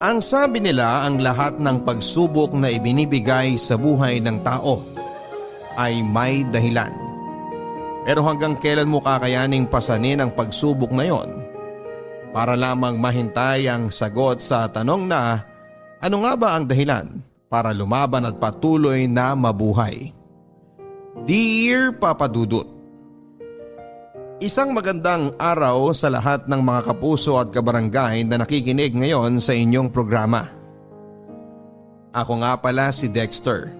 Ang sabi nila, ang lahat ng pagsubok na ibinibigay sa buhay ng tao ay may dahilan. Pero hanggang kailan mo kakayaning pasanin ang pagsubok na yon para lamang mahintay ang sagot sa tanong na ano nga ba ang dahilan para lumaban at patuloy na mabuhay? Dear Papa Dudut, isang magandang araw sa lahat ng mga kapuso at kabarangay na nakikinig ngayon sa inyong programa. Ako nga pala si Dexter,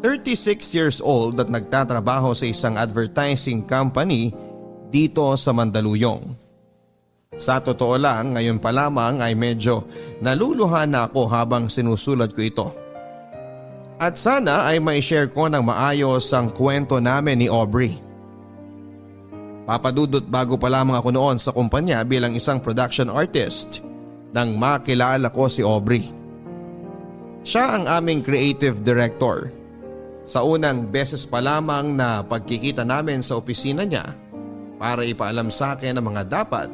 36 years old at nagtatrabaho sa isang advertising company dito sa Mandaluyong. Sa totoo lang, ngayon pa lamang ay medyo naluluha na ako habang sinusulat ko ito. At sana ay may share ko ng maayos ang kwento namin ni Aubrey. Papadudot, bago pa lamang ako noon sa kumpanya bilang isang production artist nang makilala ko si Aubrey. Siya ang aming creative director. Sa unang beses pa lamang na pagkikita namin sa opisina niya para ipaalam sa akin ang mga dapat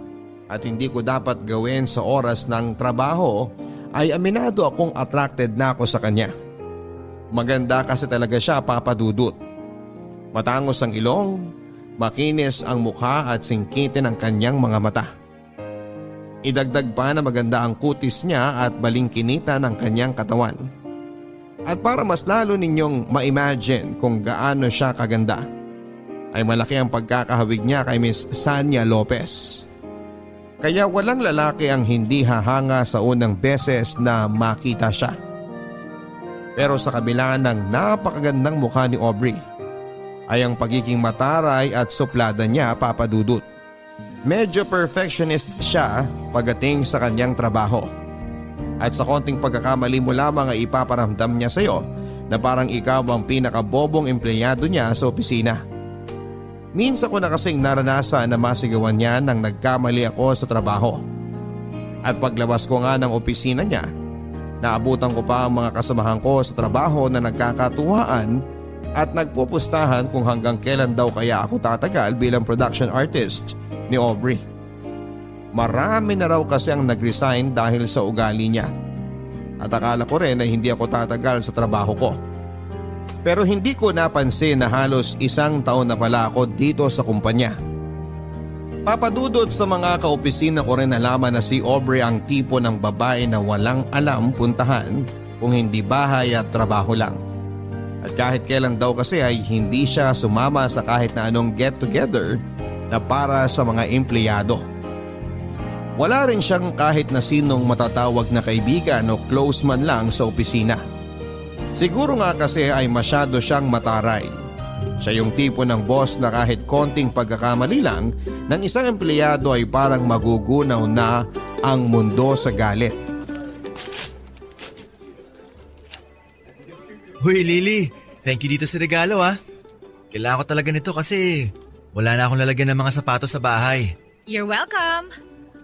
at hindi ko dapat gawin sa oras ng trabaho, ay aminado akong attracted na ako sa kanya. Maganda kasi talaga siya, Papadudot. Matangos ang ilong, makinis ang mukha at singkitin ang kanyang mga mata. Idagdag pa na maganda ang kutis niya at balingkinita ng kanyang katawan. At para mas lalo ninyong ma-imagine kung gaano siya kaganda, ay malaki ang pagkakahawig niya kay Miss Sanya Lopez. Kaya walang lalaki ang hindi hahanga sa unang beses na makita siya. Pero sa kabila ng napakagandang mukha ni Aubrey, ay ang pagiging mataray at suplada niya, Papadudut. Medyo perfectionist siya pagdating sa kanyang trabaho. At sa konting pagkakamali mo lamang ay ipaparamdam niya sa iyo na parang ikaw ang pinakabobong empleyado niya sa opisina. Minsan ko na kasing naranasan na masigawan niya nang nagkamali ako sa trabaho. At paglabas ko nga ng opisina niya, naabutan ko pa ang mga kasamahan ko sa trabaho na nagkakatuwaan at nagpupustahan kung hanggang kailan daw kaya ako tatagal bilang production artist ni Aubrey. Marami na raw kasi ang nag-resign dahil sa ugali niya. At akala ko rin na hindi ako tatagal sa trabaho ko. Pero hindi ko napansin na halos 1 taon na pala ako dito sa kumpanya. Papadudot, sa mga kaopisina ko rin nalaman na si Aubrey ang tipo ng babae na walang alam puntahan kung hindi bahay at trabaho lang. At kahit kailan daw kasi ay hindi siya sumama sa kahit na anong get together na para sa mga empleyado. Wala rin siyang kahit na sinong matatawag na kaibigan o close man lang sa opisina. Siguro nga kasi ay masyado siyang mataray. Siya yung tipo ng boss na kahit konting pagkakamali lang ng isang empleyado ay parang magugunaw na ang mundo sa galit. Huy Lily, thank you dito sa regalo ha. Kailangan ko talaga nito kasi wala na akong lalagyan ng mga sapatos sa bahay. You're welcome!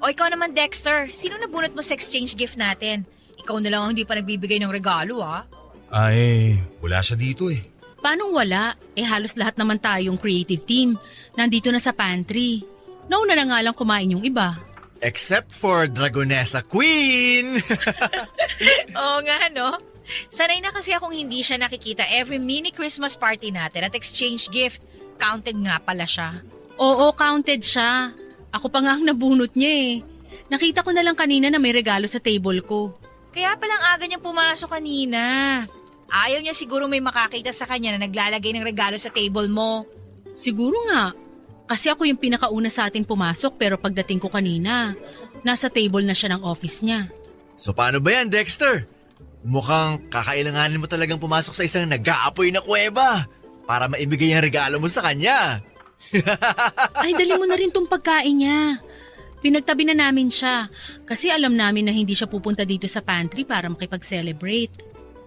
O ikaw naman Dexter, sino nabunot mo sa exchange gift natin? Ikaw na lang ang hindi pa nagbibigay ng regalo ha? Ay, wala siya dito eh. Paanong wala? Halos lahat naman tayong creative team. Nandito na sa pantry. Nauna na nga lang kumain yung iba. Except for Dragonessa Queen! Oo nga no? Sanay na kasi akong hindi siya nakikita every mini Christmas party natin at exchange gift. Counted nga pala siya. Oo, counted siya. Ako pa nga ang nabunot niya eh. Nakita ko na lang kanina na may regalo sa table ko. Kaya palang aga niyang pumasok kanina. Ayaw niya siguro may makakita sa kanya na naglalagay ng regalo sa table mo. Siguro nga. Kasi ako yung pinakauna sa atin pumasok pero pagdating ko kanina, nasa table na siya ng office niya. So paano ba yan, Dexter? Mukhang kakailanganin mo talagang pumasok sa isang nag-aapoy na kuweba para maibigay ang regalo mo sa kanya. Ay, dali mo na rin tong pagkain niya. Pinagtabi na namin siya kasi alam namin na hindi siya pupunta dito sa pantry para makipag-celebrate.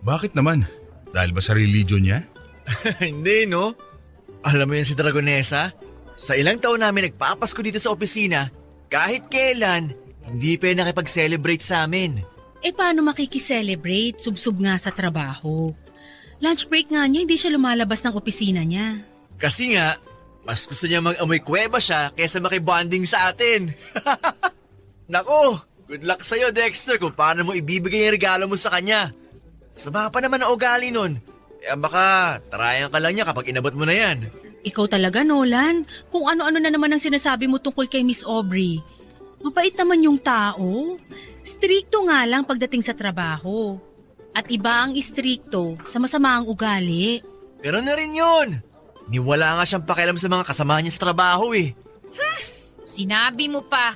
Bakit naman? Dahil ba sa religion niya? Hindi no? Alam mo yan si Dragonessa? Sa ilang taon namin nagpapasko dito sa opisina, kahit kailan, hindi pa nakipag-celebrate sa amin. Paano makikiselebrate? Subsub nga sa trabaho. Lunch break nga niya, hindi siya lumalabas ng opisina niya. Kasi nga, mas gusto niya mag-amoy kuweba siya kaysa makibonding sa atin. Nako, Good luck sa'yo, Dexter, kung paano mo ibibigay yung regalo mo sa kanya. Sama pa naman ang ugali nun. Kaya baka tarayan ka lang niya kapag inabot mo na yan. Ikaw talaga, Nolan. Kung ano-ano na naman ang sinasabi mo tungkol kay Miss Aubrey. Mabait naman yung tao. Strikto nga lang pagdating sa trabaho. At iba ang istrikto sa masamaang ugali. Pero na rin yun. Niwala nga siyang pakialam sa mga kasama niya sa trabaho eh. Sinabi mo pa.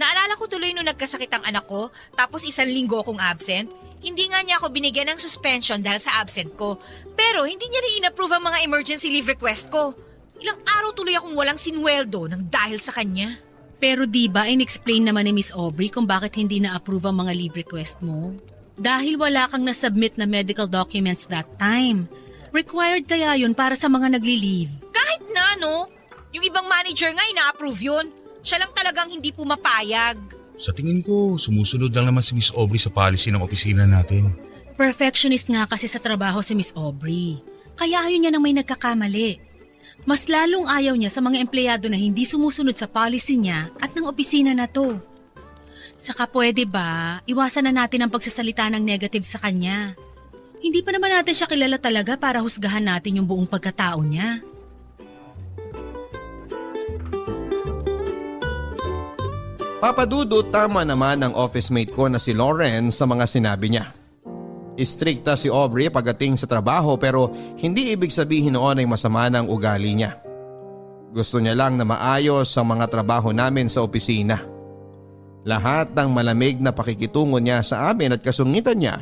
Naalala ko tuloy nung nagkasakit ang anak ko, tapos 1 linggo akong absent. Hindi nga niya ako binigyan ng suspension dahil sa absent ko. Pero hindi niya rin in-approve ang mga emergency leave request ko. Ilang araw tuloy akong walang sinweldo nang dahil sa kanya. Pero diba in-explain naman ni Miss Aubrey kung bakit hindi na-approve ang mga leave request mo? Dahil wala kang nasubmit na medical documents that time. Required kaya yun para sa mga nagli-leave. Kahit na, no? Yung ibang manager nga ina-approve yun. Siya lang talagang hindi pumapayag. Sa tingin ko, sumusunod lang naman si Miss Aubrey sa policy ng opisina natin. Perfectionist nga kasi sa trabaho si Miss Aubrey. Kaya ayaw niya nang may nagkakamali. Mas lalong ayaw niya sa mga empleyado na hindi sumusunod sa policy niya at ng opisina na to. Saka pwede ba, iwasan na natin ang pagsasalita ng negative sa kanya. Hindi pa naman natin siya kilala talaga para husgahan natin yung buong pagkatao niya. Papadudot, tama naman ang office mate ko na si Lauren sa mga sinabi niya. Istrikta si Aubrey pagdating sa trabaho pero hindi ibig sabihin noon ay masama ng ugali niya. Gusto niya lang na maayos ang mga trabaho namin sa opisina. Lahat ng malamig na pakikitungo niya sa amin at kasungitan niya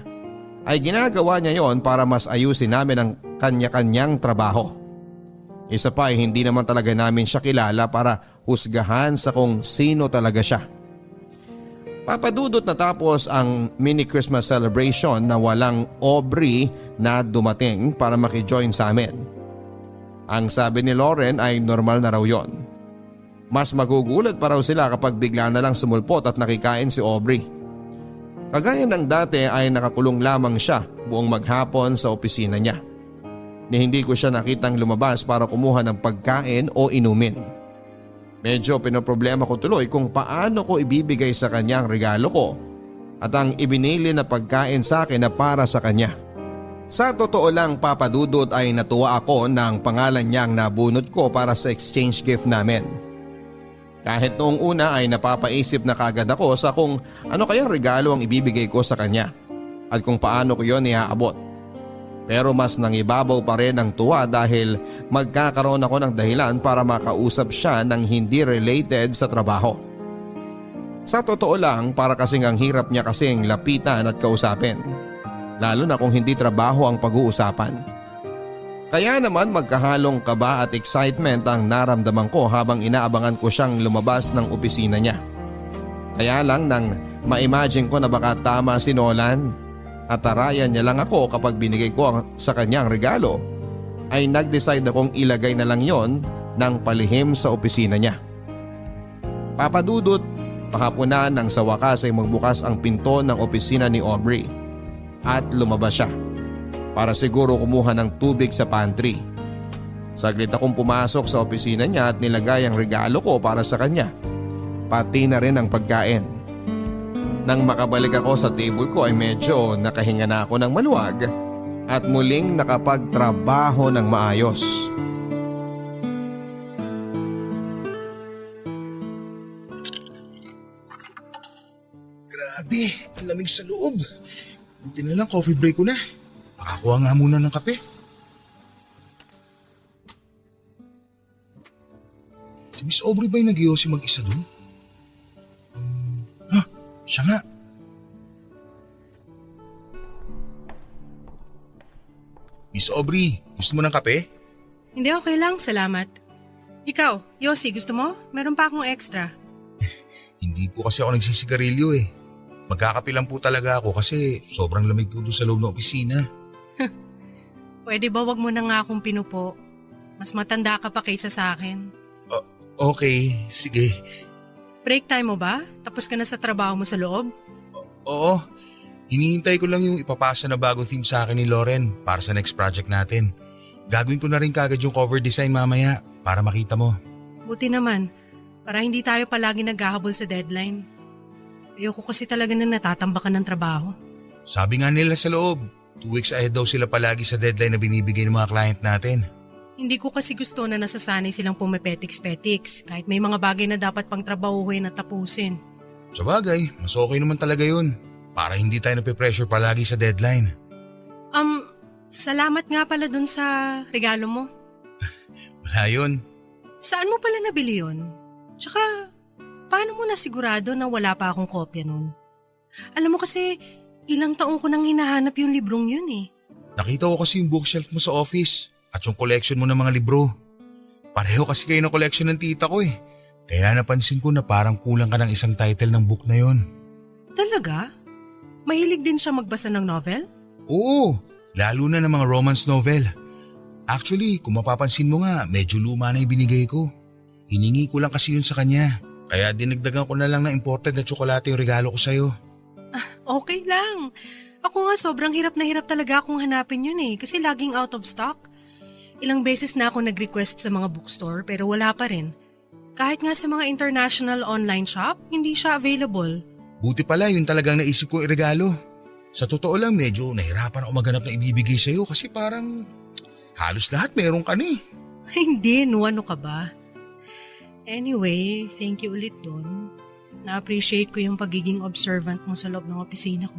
ay ginagawa niya yon para mas ayusin namin ang kanya-kanyang trabaho. Isa pa ay hindi naman talaga namin siya kilala para husgahan sa kung sino talaga siya. Papadudot na tapos ang mini Christmas celebration na walang Aubrey na dumating para makijoin sa amin. Ang sabi ni Lauren ay normal na raw yon. Mas magugulat pa raw sila kapag bigla na lang sumulpot at nakikain si Aubrey. Kagaya ng dati ay nakakulong lamang siya buong maghapon sa opisina niya. Ni hindi ko siya nakitang lumabas para kumuha ng pagkain o inumin. Medyo pinoproblema ko tuloy kung paano ko ibibigay sa kanya ang regalo ko at ang ibinili na pagkain sa akin na para sa kanya. Sa totoo lang, Papadudot, ay natuwa ako ng pangalan niyang nabunot ko para sa exchange gift namin. Kahit noong una ay napapaisip na kagad ako sa kung ano kayang regalo ang ibibigay ko sa kanya at kung paano ko yon iaabot. Pero mas nangibabaw pa rin ang tuwa dahil magkakaroon ako ng dahilan para makausap siya ng hindi related sa trabaho. Sa totoo lang, para kasing ang hirap niya kasing lapitan at kausapin. Lalo na kung hindi trabaho ang pag-uusapan. Kaya naman magkahalong kaba at excitement ang naramdaman ko habang inaabangan ko siyang lumabas ng opisina niya. Kaya lang nang ma-imagine ko na baka tama si Nolan at tarayan niya lang ako kapag binigay ko sa kanya ang regalo, ay nag-decide akong ilagay na lang yon ng palihim sa opisina niya. Papadudot, pahapunan nang sa wakas ay magbukas ang pinto ng opisina ni Aubrey at lumabas siya para siguro kumuha ng tubig sa pantry. Saglit akong pumasok sa opisina niya at nilagay ang regalo ko para sa kanya, pati na rin ang pagkain. Nang makabalik ako sa table ko ay medyo nakahinga na ako ng maluwag at muling nakapagtrabaho ng maayos. Grabe, ang lamig sa loob. Buti na lang coffee break ko na. Makakuha nga muna ng kape. Si Miss Aubrey ba yung nag-iossi mag-isa dun? Siya nga. Miss Aubrey, gusto mo ng kape? Hindi, okay lang. Salamat. Ikaw, Yossi, gusto mo? Meron pa akong extra. Hindi po kasi ako nagsisigarilyo eh. Magkakape lang po talaga ako kasi sobrang lamig po doon sa loob ng opisina. Pwede ba wag mo na nga akong pinupo? Mas matanda ka pa kaysa sa akin. Okay, sige. Break time mo ba? Tapos ka na sa trabaho mo sa loob? Oo, hinihintay ko lang yung ipapasa na bagong theme sa akin ni Lauren para sa next project natin. Gagawin ko na rin kagad yung cover design mamaya para makita mo. Buti naman, para hindi tayo palagi naghahabol sa deadline. Ayoko kasi talaga na natatambakan ng trabaho. Sabi nga nila sa loob, 2 weeks ahead daw sila palagi sa deadline na binibigay ng mga client natin. Hindi ko kasi gusto na nasasanay silang pumipetiks-petiks kahit may mga bagay na dapat pang trabahuhin at tapusin. Sa bagay, mas okay naman talaga yun. Para hindi tayo napipressure palagi sa deadline. Salamat nga pala dun sa regalo mo. Wala yun. Saan mo pala nabili yun? Tsaka, paano mo nasigurado na wala pa akong kopya nun? Alam mo kasi, ilang taong ko nang hinahanap yung librong yun eh. Nakita ko kasi yung bookshelf mo sa office at yung collection mo ng mga libro. Pareho kasi kayo ng collection ng tita ko eh. Kaya napansin ko na parang kulang ka ng isang title ng book na yon. Talaga? Mahilig din siya magbasa ng novel? Oo, lalo na ng mga romance novel. Actually, kung mapapansin mo nga, medyo luma na yung binigay ko. Hiningi ko lang kasi yun sa kanya. Kaya dinagdagan ko na lang ng imported na tsokolate yung regalo ko sa'yo. Okay lang. Ako nga sobrang hirap na hirap talaga akong hanapin yun eh kasi laging out of stock. Ilang beses na ako nag-request sa mga bookstore pero wala pa rin. Kahit nga sa mga international online shop, hindi siya available. Buti pala yun talagang naisip ko iregalo. Sa totoo lang medyo nahirapan ako maghanap na ibibigay sa'yo kasi parang halos lahat meron ka na eh. Hindi, no, ano ka ba? Anyway, thank you ulit dun. Na-appreciate ko yung pagiging observant mo sa loob ng opisina ko.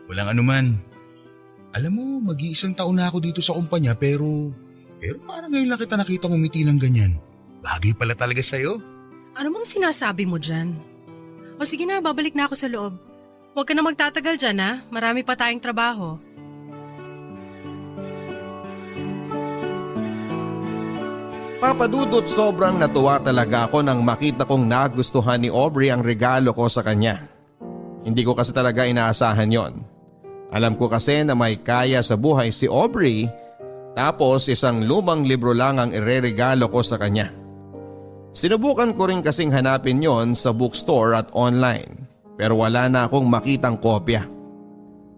Walang anuman. Alam mo, mag-iisang taon na ako dito sa kumpanya pero parang ngayon lang kita nakita ngumiti ng ganyan. Bagay pala talaga sa'yo. Ano bang sinasabi mo dyan? O sige na, babalik na ako sa loob. Huwag ka na magtatagal dyan ha, marami pa tayong trabaho. Papadudot, sobrang natuwa talaga ako nang makita kong nagustuhan ni Aubrey ang regalo ko sa kanya. Hindi ko kasi talaga inaasahan yon. Alam ko kasi na may kaya sa buhay si Aubrey, tapos isang lumang libro lang ang ireregalo ko sa kanya. Sinubukan ko rin kasing hanapin yon sa bookstore at online, pero wala na akong makitang kopya.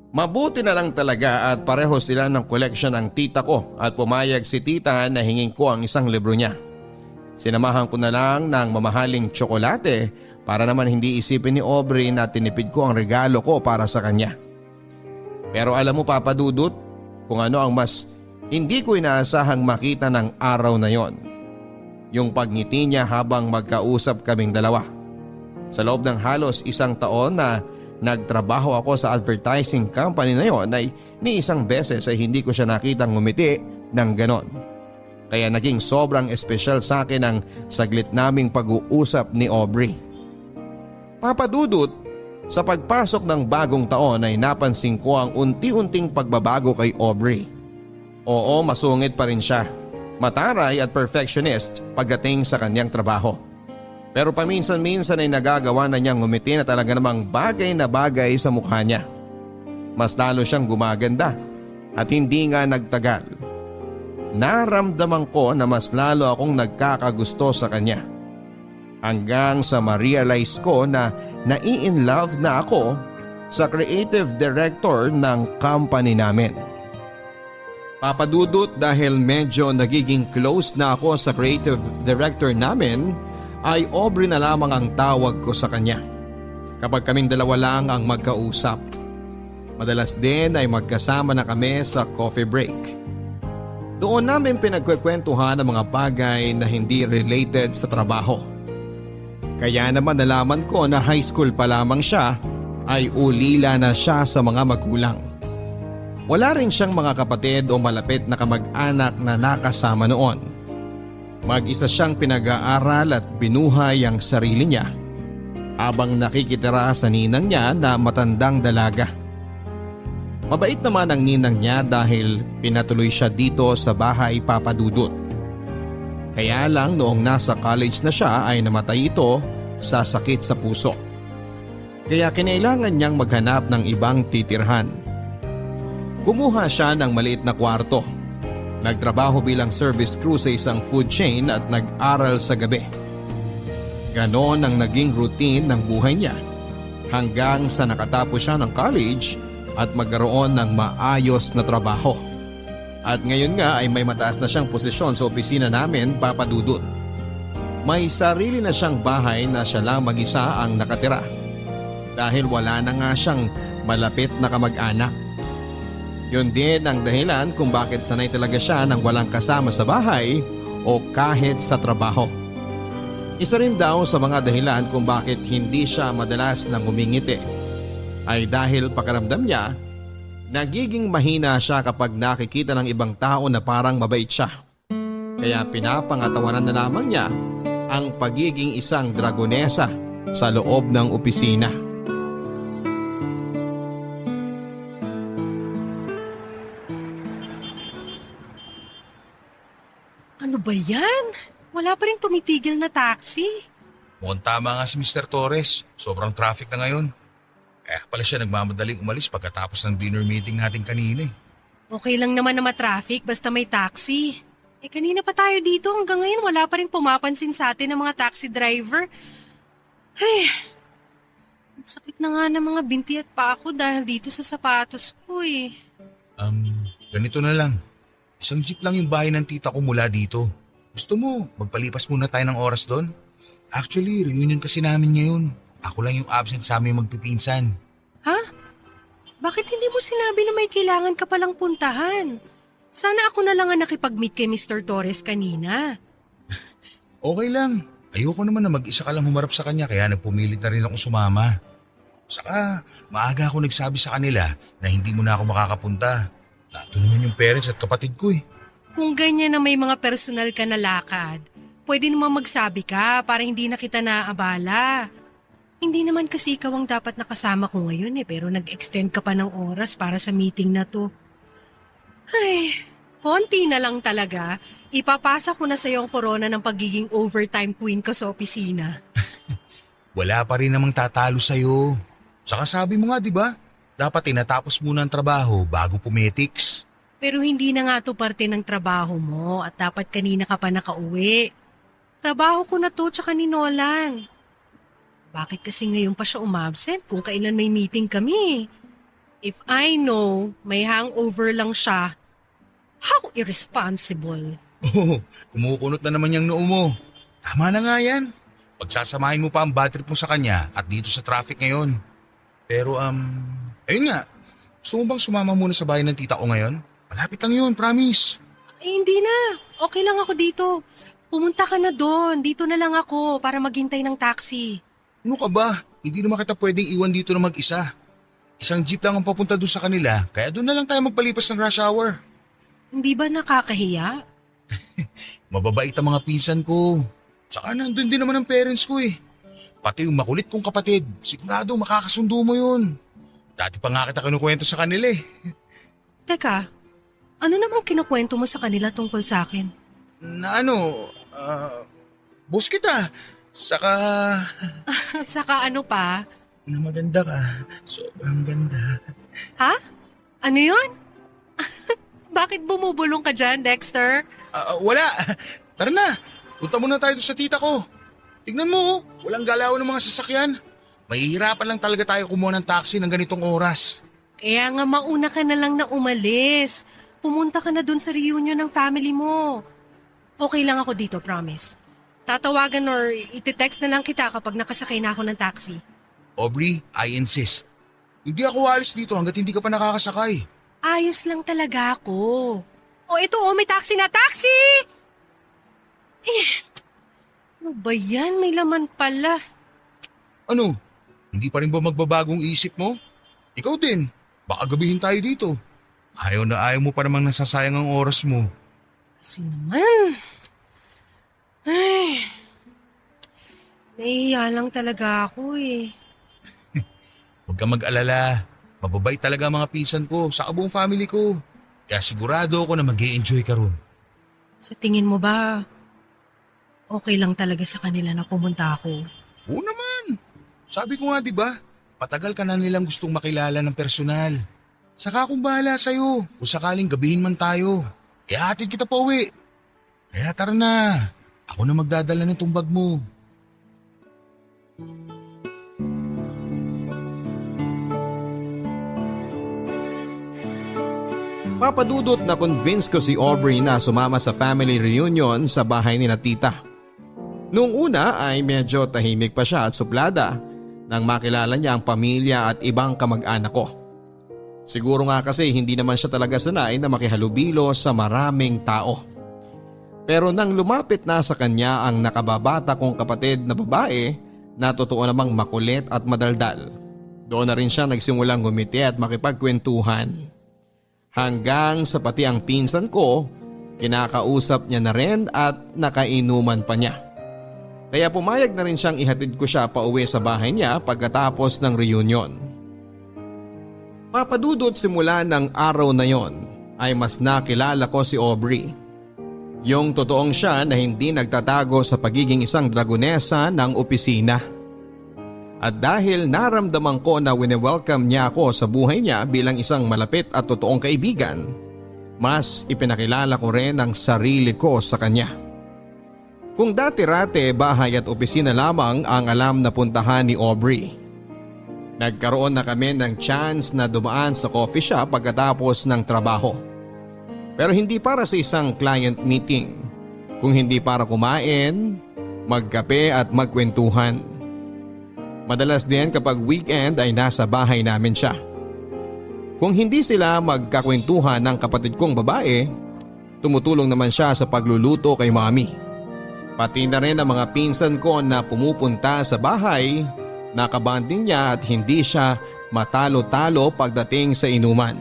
Mabuti na lang talaga at pareho sila ng collection ng tita ko at pumayag si tita na hingin ko ang isang libro niya. Sinamahan ko na lang ng mamahaling tsokolate para naman hindi isipin ni Aubrey na tinipid ko ang regalo ko para sa kanya. Pero alam mo, Papa Dudut, kung ano ang mas hindi ko inaasahang makita ng araw na yon. Yung pagngiti niya habang magkausap kaming dalawa. Sa loob ng halos isang taon na nagtrabaho ako sa advertising company na yon ay ni isang beses ay hindi ko siya nakitang ngumiti ng ganon. Kaya naging sobrang espesyal sa akin ang saglit naming pag-uusap ni Aubrey. Papa Dudut, sa pagpasok ng bagong taon ay napansin ko ang unti-unting pagbabago kay Aubrey. Oo, masungit pa rin siya. Mataray at perfectionist pagdating sa kanyang trabaho. Pero paminsan-minsan ay nagagawa na niyang ngumiti na talaga namang bagay na bagay sa mukha niya. Mas lalo siyang gumaganda at hindi nga nagtagal. Naramdaman ko na mas lalo akong nagkakagusto sa kanya. Hanggang sa ma-realize ko na nai-inlove na ako sa creative director ng company namin. Papadudot, dahil medyo nagiging close na ako sa creative director namin, ay Aubrey na lamang ang tawag ko sa kanya kapag kaming dalawa lang ang magkausap. Madalas din ay magkasama na kami sa coffee break. Doon namin pinagkukwentuhan ang mga bagay na hindi related sa trabaho. Kaya naman nalaman ko na high school pa lamang siya ay ulila na siya sa mga magulang. Wala rin siyang mga kapatid o malapit na kamag-anak na nakasama noon. Mag-isa siyang pinag-aaral at binuhay ang sarili niya habang nakikitira sa ninang niya na matandang dalaga. Mabait naman ang ninang niya dahil pinatuloy siya dito sa bahay, Papa Dudut. Kaya lang noong nasa college na siya ay namatay ito sa sakit sa puso. Kaya kinailangan niyang maghanap ng ibang titirhan. Kumuha siya ng maliit na kwarto. Nagtrabaho bilang service crew sa isang food chain at nag-aral sa gabi. Ganon ang naging routine ng buhay niya hanggang sa nakatapos siya ng college at magkaroon ng maayos na trabaho. At ngayon nga ay may mataas na siyang posisyon sa opisina namin, Papa Dudut. May sarili na siyang bahay na siya lang mag-isa ang nakatira. dahil wala na nga siyang malapit na kamag-anak. Yun din ang dahilan kung bakit sanay talaga siya nang walang kasama sa bahay o kahit sa trabaho. Isa rin daw sa mga dahilan kung bakit hindi siya madalas nang ngumingiti ay dahil pakiramdam niya nagiging mahina siya kapag nakikita ng ibang tao na parang mabait siya. Kaya pinapangatawanan na lamang niya ang pagiging isang dragonesa sa loob ng opisina. Ano ba yan? Wala pa rin tumitigil na taxi. Mukhang tama nga si Mr. Torres. Sobrang traffic na ngayon. Kaya pala siya nagmamadaling umalis pagkatapos ng dinner meeting natin kanina eh. Okay lang naman na matraffic basta may taxi. Kanina pa tayo dito hanggang ngayon wala pa rin pumapansin sa atin ng mga taxi driver. Ay, sakit na nga ng mga binti at paa ko dahil dito sa sapatos ko eh. Ganito na lang. Isang jeep lang yung bahay ng tita ko mula dito. Gusto mo, magpalipas muna tayo ng oras doon? Actually, reunion kasi namin ngayon. Ako lang yung absent sa aming magpipinsan. Ha? Bakit hindi mo sinabi na may kailangan ka palang puntahan? Sana ako na lang ang nakipag-meet kay Mr. Torres kanina. Okay lang. Ayoko naman na mag-isa ka lang humarap sa kanya kaya nagpumilit na rin ako sumama. Saka, maaga ako nagsabi sa kanila na hindi mo na ako makakapunta. Nandun naman yung parents at kapatid ko eh. Kung ganyan na may mga personal ka na lakad, pwede naman magsabi ka para hindi na kita naabala. Hindi naman kasi ikaw ang dapat nakasama ko ngayon pero nag-extend ka pa ng oras para sa meeting na to. Ay, konti na lang talaga. Ipapasa ko na sa iyo ang korona ng pagiging overtime queen ko sa opisina. Wala pa rin namang tatalo sa'yo. Saka sabi mo nga, di ba? Dapat tinatapos muna ang trabaho bago pumetiks. Pero hindi na nga to parte ng trabaho mo at dapat kanina ka pa nakauwi. Trabaho ko na to tsaka ni Nolan. Bakit kasi ngayon pa siya umabsent kung kailan may meeting kami? If I know may hangover lang siya, how irresponsible. Oh, kumukunot na naman yung noo mo. Tama na nga yan. Pagsasamahin mo pa ang bad trip mo sa kanya at dito sa traffic ngayon. Pero ayun nga. Gusto mo bang sumama muna sa bahay ng tita ko ngayon? Malapit lang yun, promise. Hindi na. Okay lang ako dito. Pumunta ka na doon. Dito na lang ako para maghintay ng taxi. Ano ka ba? Hindi naman kita pwedeng iwan dito na mag-isa. Isang jeep lang ang papunta doon sa kanila, kaya doon na lang tayo magpalipas ng rush hour. Hindi ba nakakahiya? Mababait ang mga pinsan ko. Saka nandun din naman ang parents ko eh. Pati yung makulit kong kapatid, sigurado makakasundo mo yun. Dati pa nga kita kinukwento sa kanila eh. Teka, ano namang kinukwento mo sa kanila tungkol sa akin? Na boss kita. Saka, Saka ano pa? na maganda ka. Sobrang ganda. Ha? Ano yun? Bakit bumubulong ka dyan, Dexter? Wala. Tara na. Punta muna tayo sa tita ko. Tignan mo, walang galaw ng mga sasakyan. Mahihirapan lang talaga tayo kumuha ng taxi ng ganitong oras. Kaya nga mauna ka na lang na umalis. Pumunta ka na dun sa reunion ng family mo. Okay lang ako dito, promise. Tatawagan or iti-text na lang kita kapag nakasakay na ako ng taxi. Aubrey, I insist. Hindi ako alis dito hanggat hindi ka pa nakakasakay. Ayos lang talaga ako. Ito, may taxi na! Taxi! Ano ba yan? May laman pala. Ano? Hindi pa rin ba magbabagong isip mo? Ikaw din. Baka gabihin tayo dito. Ayaw na ayaw mo pa namang nasasayang ang oras mo. Kasi naman. Ay. Nahihiya lang talaga ako eh. Huwag kang mag-alala. Mababait talaga ang mga pinsan ko sa buong family ko. Kaya sigurado ako na mag-i-enjoy ka ron. Sa tingin mo ba, okay lang talaga sa kanila na pumunta ako? Oo naman. Sabi ko nga diba, patagal ka na nilang gustong makilala ng personal. Saka akong bahala sa'yo kung sakaling gabihin man tayo. Ihatid kita pa uwi. Kaya tara na. Ako na magdadala nitong bag mo. Papadudot na convince ko si Aubrey na sumama sa family reunion sa bahay ni na tita. Noong una ay medyo tahimik pa siya at suplada nang makilala niya ang pamilya at ibang kamag-anak ko. Siguro nga kasi hindi naman siya talaga sanay na makihalubilo sa maraming tao. Pero nang lumapit na sa kanya ang nakababata kong kapatid na babae na totoo namang makulit at madaldal, doon na rin siya nagsimulang ngumiti at makipagkwentuhan. Hanggang sa pati ang pinsan ko, kinakausap niya na rin at nakainuman pa niya. Kaya pumayag na rin siyang ihatid ko siya pauwi sa bahay niya pagkatapos ng reunion. Papadudot simula ng araw na yon ay mas nakilala ko si Aubrey. Yung totoong siya na hindi nagtatago sa pagiging isang dragonesa ng opisina. At dahil naramdaman ko na wini-welcome niya ako sa buhay niya bilang isang malapit at totoong kaibigan, mas ipinakilala ko rin ang sarili ko sa kanya. Kung dati-rate bahay at opisina lamang ang alam na puntahan ni Aubrey, nagkaroon na kami ng chance na dumaan sa coffee shop pagkatapos ng trabaho. Pero hindi para sa isang client meeting, kung hindi para kumain, magkape at magkwentuhan. Madalas din kapag weekend ay nasa bahay namin siya. Kung hindi sila magkakwentuhan ng kapatid kong babae, tumutulong naman siya sa pagluluto kay mami. Pati na rin ang mga pinsan ko na pumupunta sa bahay, nakabanding niya at hindi siya matalo-talo pagdating sa inuman.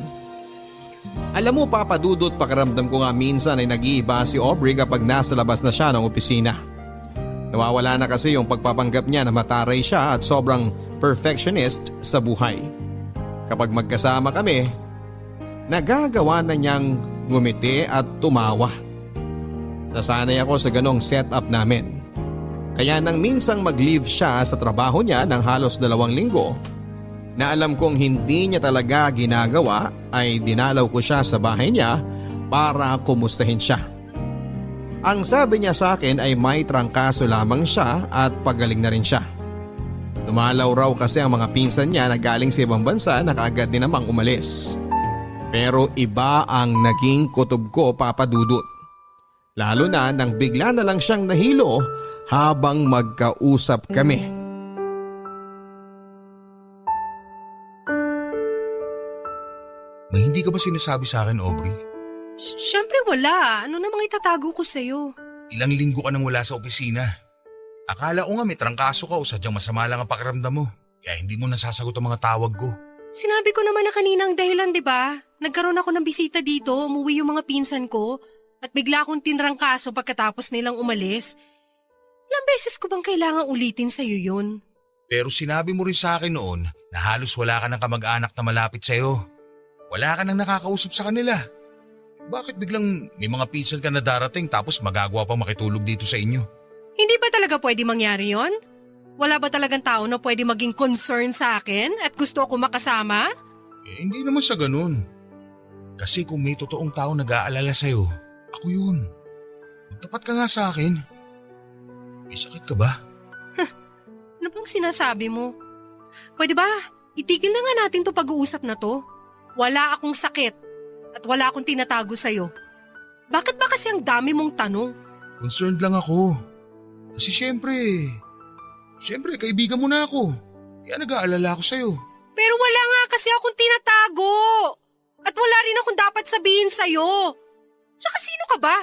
Alam mo papadudot, pakiramdam ko nga minsan ay nag-iiba si Aubrey kapag nasa labas na siya ng opisina. Nawawala na kasi yung pagpapanggap niya na mataray siya at sobrang perfectionist sa buhay. Kapag magkasama kami, nagagawa na niyang ngumiti at tumawa. Nasanay ako sa ganong setup namin. Kaya nang minsang mag-leave siya sa trabaho niya ng halos 2 linggo, na alam kong hindi niya talaga ginagawa, ay dinalaw ko siya sa bahay niya para kumustahin siya. Ang sabi niya sa akin ay may trangkaso lamang siya at pagaling na rin siya. Dumalaw raw kasi ang mga pinsan niya na galing sa ibang bansa na kaagad din namang umalis. Pero iba ang naging kutob ko, papadudot. Lalo na nang bigla na lang siyang nahilo habang magkausap kami. May hindi ka ba sinasabi sa akin, Aubrey? Siyempre wala. Ano namang itatago ko sa'yo? Ilang linggo ka nang wala sa opisina. Akala ko nga may trangkaso ka o sadyang masama lang ang pakiramdam mo. Kaya hindi mo nasasagot ang mga tawag ko. Sinabi ko naman na kanina ang dahilan, di ba? Nagkaroon ako ng bisita dito, umuwi yung mga pinsan ko, at bigla akong tinrangkaso pagkatapos nilang umalis. Ilang beses ko bang kailangan ulitin sa'yo yun? Pero sinabi mo rin sa akin noon na halos wala ka ng kamag-anak na malapit sa'yo. Wala ka nang nakakausap sa kanila. Bakit biglang may mga pinsan ka na darating tapos magagawa pang makitulog dito sa inyo? Hindi ba talaga pwede mangyari yon? Wala ba talagang tao na pwede maging concern sa akin at gusto ako makasama? Hindi naman sa ganun. Kasi kung may totoong tao nag-aalala sa'yo, ako yun. Magtapat ka nga sa akin. May sakit ka ba? Ano bang sinasabi mo? Pwede ba? Itigil na nga natin to pag-uusap na to. Wala akong sakit at wala akong tinatago sa'yo. Bakit ba kasi ang dami mong tanong? Concerned lang ako. Kasi syempre kaibigan mo na ako. Kaya nag-aalala ako sa'yo. Pero wala nga kasi akong tinatago. At wala rin akong dapat sabihin sa'yo. Tsaka sino ka ba?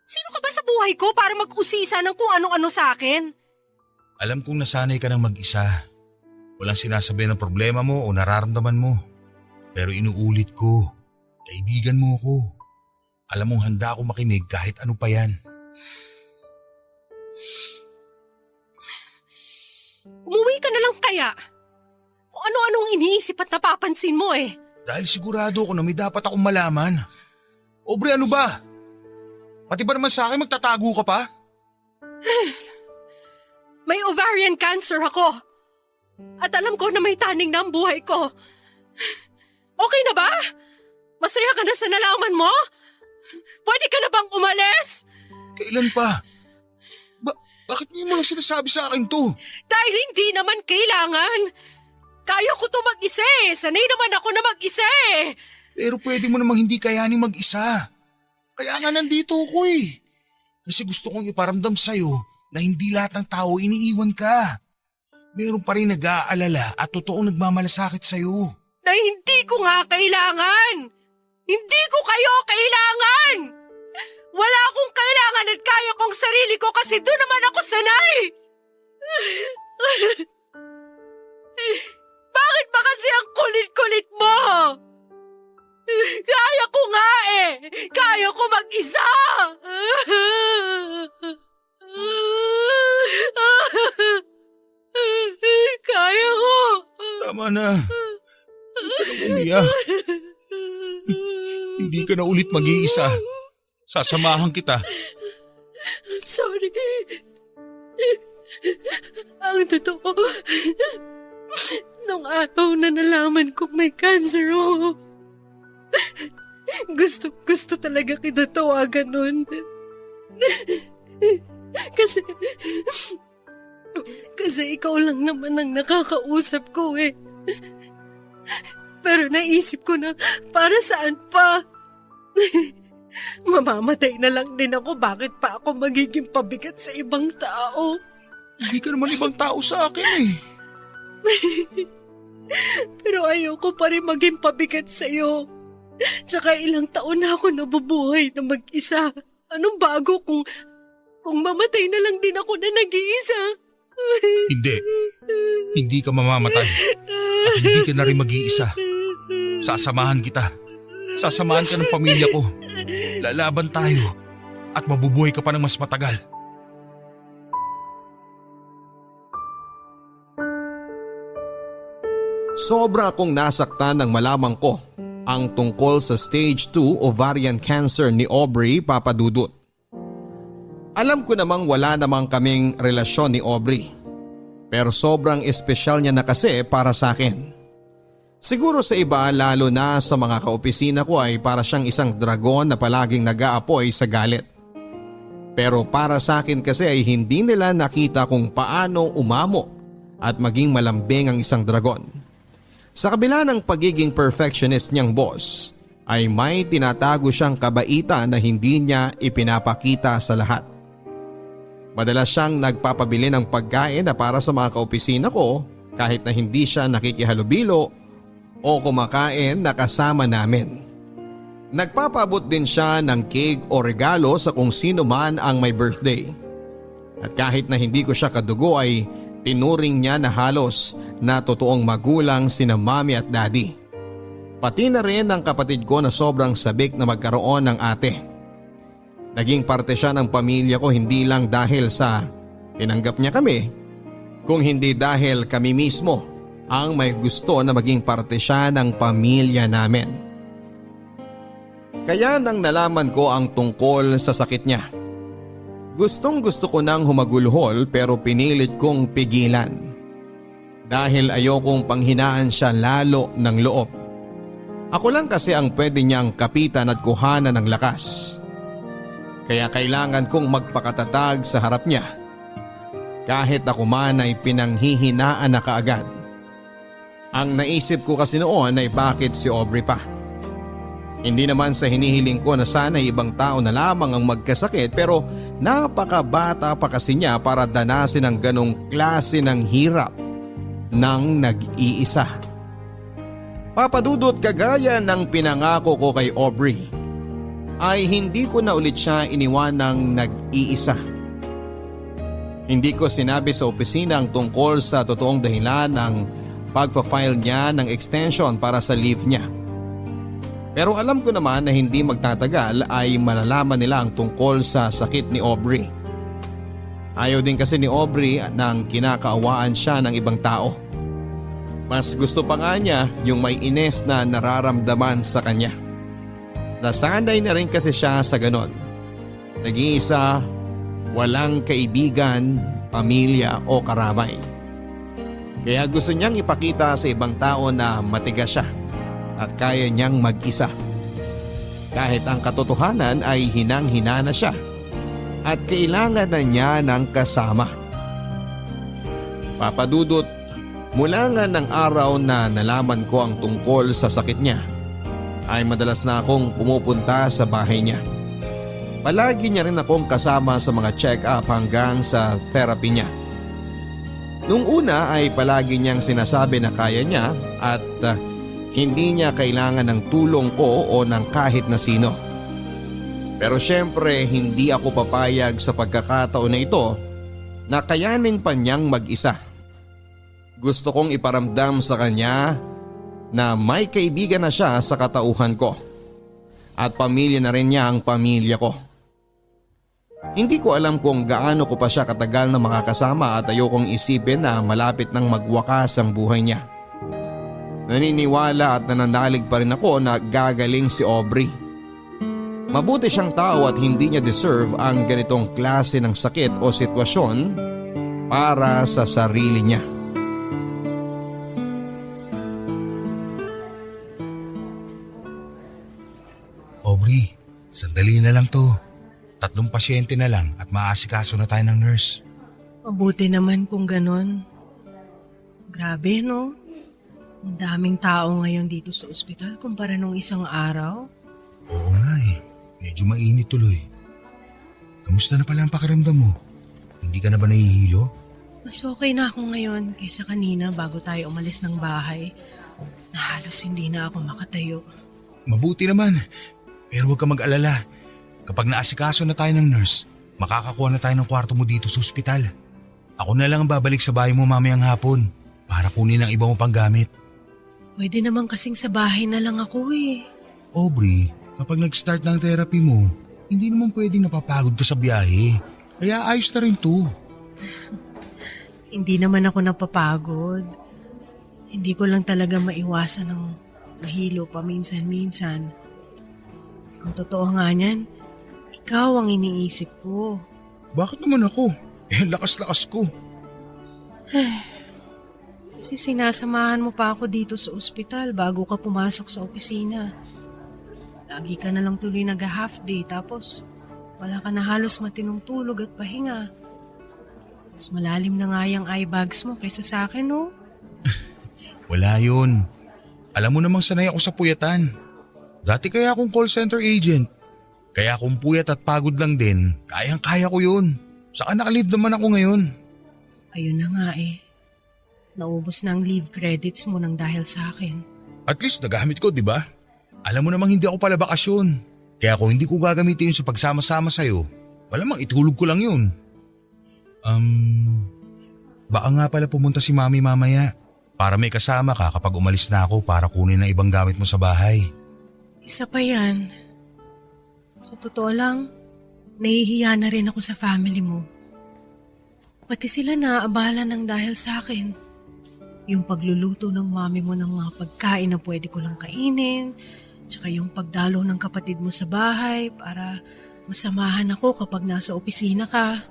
Sino ka ba sa buhay ko para mag-usisa ng kung ano-ano sa akin? Alam kong nasanay ka ng mag-isa. Walang sinasabi ng problema mo o nararamdaman mo. Pero inuulit ko, kaibigan mo ako. Alam mong handa ako makinig kahit ano pa yan. Umuwi ka na lang kaya. Kung ano-anong iniisip at napapansin mo eh. Dahil sigurado ako na may dapat akong malaman. Aubrey, ano ba? Pati ba naman sa akin magtatago ka pa? May ovarian cancer ako. At alam ko na may taning na ang buhay ko. Okay na ba? Masaya ka na sa nalaman mo? Pwede ka na bang umalis? Kailan pa? Bakit mo lang sinasabi sa akin to? Dahil hindi naman kailangan. Kaya ko to mag-isa eh. Sanay naman ako na mag-isa eh. Pero pwede mo namang hindi kayanin mag-isa. Kaya nga nandito ako eh. Kasi gusto kong iparamdam sa'yo na hindi lahat ng tao iniiwan ka. meron pa rin nag-aalala at totoong nagmamalasakit sa'yo. Na hindi ko nga kailangan! Hindi ko kayo kailangan! Wala akong kailangan at kaya kong sarili ko kasi doon naman ako sanay! Bakit ba kasi ang kulit-kulit mo? Kaya ko nga eh! Kaya ko mag-isa! Kaya ko! Tama na. Huwag ka nang umiyak. Hindi ka na ulit mag-iisa. Sasamahan kita. I'm sorry. Ang totoo, nung araw na nalaman kong may cancer ako, gusto talaga kita tawagan nun. Kasi ikaw lang naman ang nakakausap ko eh. Pero naisip ko na para saan pa? Mamamatay na lang din ako, bakit pa ako magiging pabigat sa ibang tao? Hindi ka naman ibang tao sa akin eh. Pero ayoko pa rin maging pabigat sa'yo. Tsaka ilang taon na ako nabubuhay na mag-isa. Anong bago kung mamatay na lang din ako na nag-iisa? Hindi. Hindi ka mamamatay. At hindi ka na rin mag-iisa. Sasamahan kita. Sasamahan ka ng pamilya ko. Lalaban tayo. At mabubuhay ka pa ng mas matagal. Sobra akong nasaktan nang malaman ko ang tungkol sa stage 2 ovarian cancer ni Aubrey Papadudut. Alam ko namang wala namang kaming relasyon ni Aubrey. Pero sobrang espesyal niya na kasi para sa akin. Siguro sa iba lalo na sa mga kaopisina ko ay para siyang isang dragon na palaging nag-aapoy sa galit. Pero para sa akin kasi ay hindi nila nakita kung paano umamo at maging malambing ang isang dragon. Sa kabila ng pagiging perfectionist niyang boss ay may tinatago siyang kabaitan na hindi niya ipinapakita sa lahat. Madalas siyang nagpapabili ng pagkain na para sa mga kaopisina ko kahit na hindi siya nakikihalubilo o kumakain na kasama namin. Nagpapaabot din siya ng cake o regalo sa kung sino man ang may birthday. At kahit na hindi ko siya kadugo ay tinuring niya na halos na totoong magulang sina mami at daddy. Pati na rin ang kapatid ko na sobrang sabik na magkaroon ng ate. Naging parte siya ng pamilya ko hindi lang dahil sa tinanggap niya kami, kung hindi dahil kami mismo ang may gusto na maging parte siya ng pamilya namin. Kaya nang nalaman ko ang tungkol sa sakit niya, gustong gusto ko nang humagulhol pero pinilit kong pigilan. Dahil ayokong panghinaan siya lalo ng loob. Ako lang kasi ang pwede niyang kapitan at kuhanan ng lakas. Kaya kailangan kong magpakatatag sa harap niya. Kahit ako man ay pinanghihinaan na kaagad. Ang naisip ko kasi noon ay bakit si Aubrey pa. Hindi naman sa hinihiling ko na sana ibang tao na lamang ang magkasakit pero napakabata pa kasi niya para danasin ang ganong klase ng hirap ng nag-iisa. Papadudot kagaya ng pinangako ko kay Aubrey ay hindi ko na ulit siya iniwanang nag-iisa. Hindi ko sinabi sa opisina ang tungkol sa totoong dahilan ng pagpa-file niya ng extension para sa leave niya. Pero alam ko naman na hindi magtatagal ay malalaman nila ang tungkol sa sakit ni Aubrey. Ayaw din kasi ni Aubrey nang kinakaawaan siya ng ibang tao. Mas gusto pa nga niya yung may ines na nararamdaman sa kanya. Nasanay na rin kasi siya sa ganon. Nag-iisa, walang kaibigan, pamilya o karamay. Kaya gusto niyang ipakita sa ibang tao na matigas siya at kaya niyang mag-isa. Kahit ang katotohanan ay hinang-hina na siya at kailangan na niya ng kasama. Papadudot, mula nga ng araw na nalaman ko ang tungkol sa sakit niya, ay madalas na akong pumupunta sa bahay niya. Palagi niya rin akong kasama sa mga check-up hanggang sa therapy niya. Nung una ay palagi niyang sinasabi na kaya niya at hindi niya kailangan ng tulong ko o ng kahit na sino. Pero syempre hindi ako papayag sa pagkakataon na ito na kayanin pa niyang mag-isa. Gusto kong iparamdam sa kanya na may kaibigan na siya sa katauhan ko at pamilya na rin niya ang pamilya ko. Hindi ko alam kung gaano ko pa siya katagal na makakasama at ayokong isipin na malapit nang magwakas ang buhay niya. Naniniwala at nananalig pa rin ako na gagaling si Aubrey. Mabuti siyang tao at hindi niya deserve ang ganitong klase ng sakit o sitwasyon para sa sarili niya. Aubrey, sandali na lang to. 3 pasyente na lang at maasikaso na tayo ng nurse. Mabuti naman kung ganon. Grabe, no? Ang daming tao ngayon dito sa ospital kumpara nung isang araw. Oo nga eh, medyo mainit tuloy. Kamusta na pala ang pakiramdam mo? Hindi ka na ba nahihilo? Mas okay na ako ngayon kaysa kanina bago tayo umalis ng bahay. Na halos hindi na ako makatayo. Mabuti naman, pero huwag ka mag-alala. Kapag naasikaso na tayo ng nurse, makakakuha na tayo ng kwarto mo dito sa ospital. Ako na lang ang babalik sa bahay mo mamayang hapon para kunin ang iba mo pang gamit. Pwede naman kasing sa bahay na lang ako eh. Aubrey, kapag nag-start na ang therapy mo, hindi naman pwedeng napapagod ka sa biyahe. Kaya ayos na rin to. Hindi naman ako napapagod. Hindi ko lang talaga maiwasan ng mahilo paminsan-minsan. Ang totoo nga niyan, ikaw ang iniisip ko. Bakit naman ako? Lakas-lakas ko. Kasi sinasamahan mo pa ako dito sa ospital bago ka pumasok sa opisina. Lagi ka na lang tuloy nag-half day tapos wala ka na halos matinong tulog at pahinga. Mas malalim na nga yung eye bags mo kaysa sa akin, no? Wala yun. Alam mo namang sanay ako sa puyatan. Dati kaya akong call center agent. Kaya kung puyat at pagod lang din, kayang-kaya ko yun. Saka nakalive naman ako ngayon. Ayun na nga eh. Naubos na ang leave credits mo nang dahil sa akin. At least nagamit ko, di ba? Alam mo namang hindi ako pala bakasyon. Kaya kung hindi ko gagamitin yun sa pagsama-sama sa'yo, malamang itulog ko lang yun. Baka nga pala pumunta si Mami mamaya para may kasama ka kapag umalis na ako para kunin ang ibang gamit mo sa bahay. Isa pa yan. Sa totoo lang, nahihiya na rin ako sa family mo. Pati sila naaabala ng dahil sa akin. Yung pagluluto ng mami mo ng mga pagkain na pwede ko lang kainin, tsaka yung pagdalo ng kapatid mo sa bahay para masamahan ako kapag nasa opisina ka.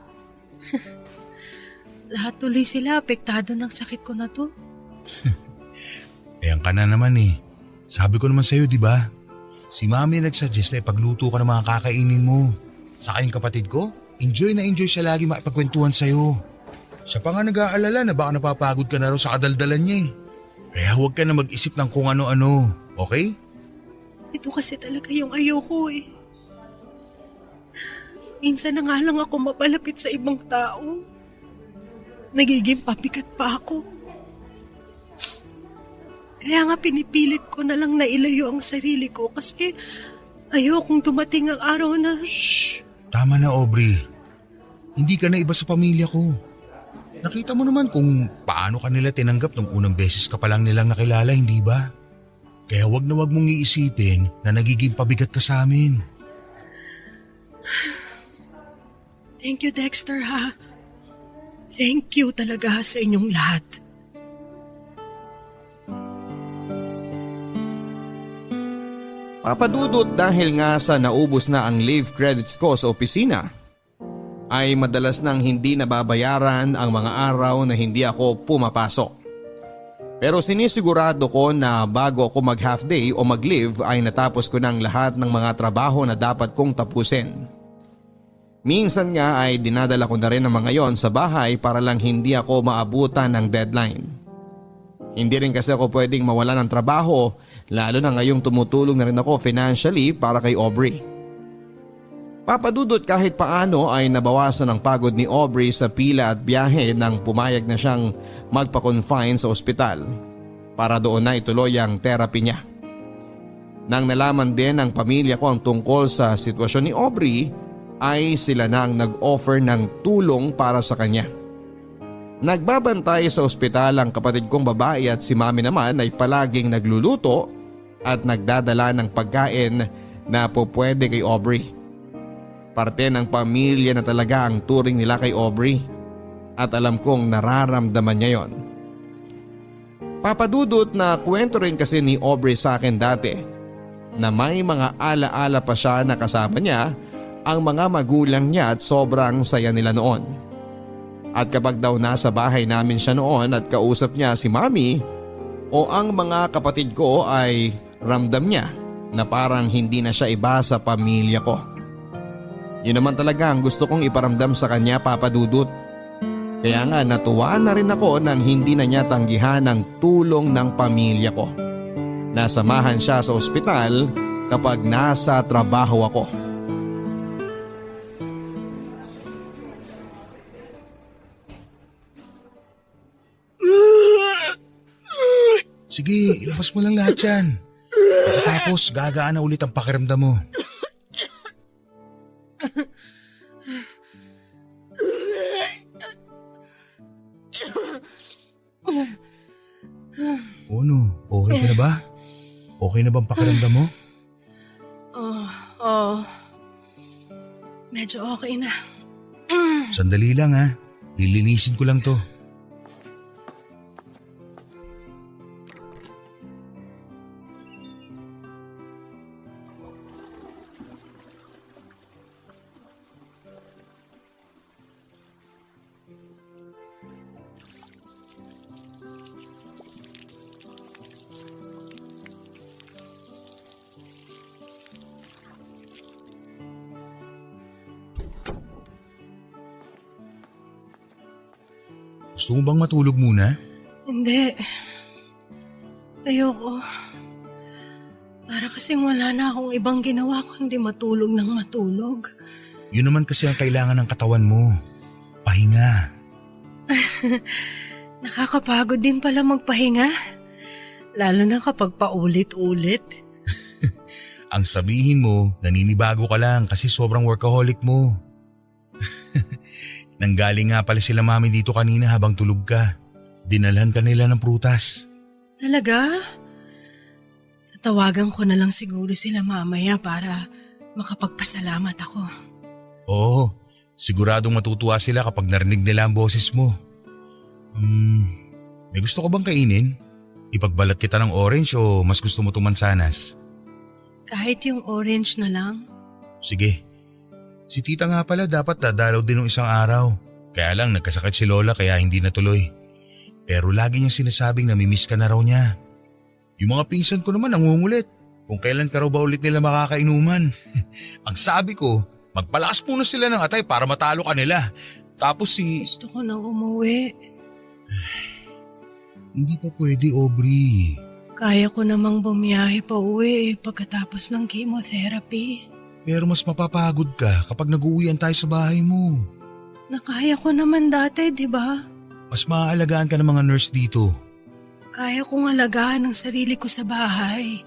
Lahat tuloy sila apektado ng sakit ko na to. Ayan ka na naman eh. Sabi ko naman sa'yo, di ba? Si Mami nagsuggest na ipagluto ka ng mga kakainin mo. Saka yung kapatid ko, enjoy na enjoy siya lagi makipagkwentuhan sa'yo. Siya pa nga nag-aalala na baka napapagod ka na raw sa kadaldalan niya eh. Kaya huwag ka na mag-isip ng kung ano-ano, okay? Ito kasi talaga yung ayoko eh. Minsan na nga lang ako mapalapit sa ibang tao. Nagiging pabigat pa ako. Kaya nga pinipilit ko na lang na ilayo ang sarili ko kasi ayokong dumating ang araw na... Shh! Tama na, Aubrey. Hindi ka na iba sa pamilya ko. Nakita mo naman kung paano ka nila tinanggap nung unang beses ka pa lang nilang nakilala, hindi ba? Kaya wag na wag mong iisipin na nagiging pabigat ka sa amin. Thank you, Dexter, ha? Thank you talaga sa inyong lahat. Papadudot dahil nga sa naubos na ang leave credits ko sa opisina, ay madalas nang hindi nababayaran ang mga araw na hindi ako pumapasok. Pero sinisigurado ko na bago ako mag half day o mag leave ay natapos ko ng lahat ng mga trabaho na dapat kong tapusin. Minsan nga ay dinadala ko na rin ang mga yon sa bahay para lang hindi ako maabutan ng deadline. Hindi rin kasi ako pwedeng mawala ng trabaho lalo na ngayong tumutulong na rin ako financially para kay Aubrey. Papadudot kahit paano ay nabawasan ang pagod ni Aubrey sa pila at biyahe nang pumayag na siyang magpa-confine sa ospital para doon na ituloy ang therapy niya. Nang nalaman din ng pamilya ko ang tungkol sa sitwasyon ni Aubrey ay sila nang nag-offer ng tulong para sa kanya. Nagbabantay sa ospital ang kapatid kong babae at si mami naman ay palaging nagluluto at nagdadala ng pagkain na pupwede kay Aubrey. Parte ng pamilya na talaga ang turing nila kay Aubrey at alam kong nararamdaman niya yon. Papadudot na kwento rin kasi ni Aubrey sa akin dati na may mga alaala pa siya na kasama niya ang mga magulang niya at sobrang saya nila noon. At kapag daw nasa bahay namin siya noon at kausap niya si mami o ang mga kapatid ko ay ramdam niya na parang hindi na siya iba sa pamilya ko. Yun naman talaga ang gusto kong iparamdam sa kanya, Papa Dudut. Kaya nga natuwa na rin ako nang hindi na niya tanggihan ang tulong ng pamilya ko. Nasamahan siya sa ospital kapag nasa trabaho ako. Sige, ilabas mo lang lahat yan. Pagkatapos, gagaan na ulit ang pakiramdam mo. Ano? Okay ka na ba? Okay na bang pakiramdam mo? Medyo okay na. Sandali lang ha. Lilinisin ko lang to. Gusto mo bang matulog muna? Hindi. Ayoko. Para kasing wala na akong ibang ginawa kundi matulog ng matulog. Yun naman kasi ang kailangan ng katawan mo. Pahinga. Nakakapagod din pala magpahinga. Lalo na kapag paulit-ulit. Ang sabihin mo, naninibago ka lang kasi sobrang workaholic mo. Nanggaling nga pala sila mami dito kanina habang tulog ka. Dinalhan ka nila ng prutas. Talaga? Tatawagan ko na lang siguro sila mamaya para makapagpasalamat ako. Oo, siguradong matutuwa sila kapag narinig nila ang boses mo. May gusto ka bang kainin? Ipagbalat kita ng orange o mas gusto mo tumansanas? Kahit yung orange na lang. Sige. Si tita nga pala dapat dadalaw din ng isang araw. Kaya lang nagkasakit si Lola kaya hindi natuloy. Pero lagi niyang sinasabing namimiss ka na raw niya. Yung mga pinsan ko naman nangungulit kung kailan ka raw ba ulit nila makakainuman. Ang sabi ko, magpalakas muna sila ng atay para matalo ka nila. Tapos Gusto ko nang umuwi. Hindi pa pwede, Aubrey. Kaya ko namang bumiyahe pa uwi pagkatapos ng chemotherapy. Pero mas mapapagod ka kapag nag-uwian tayo sa bahay mo. Nakaya ko naman dati, di ba? Mas maaalagaan ka ng mga nurse dito. Kaya kong alagaan ang sarili ko sa bahay.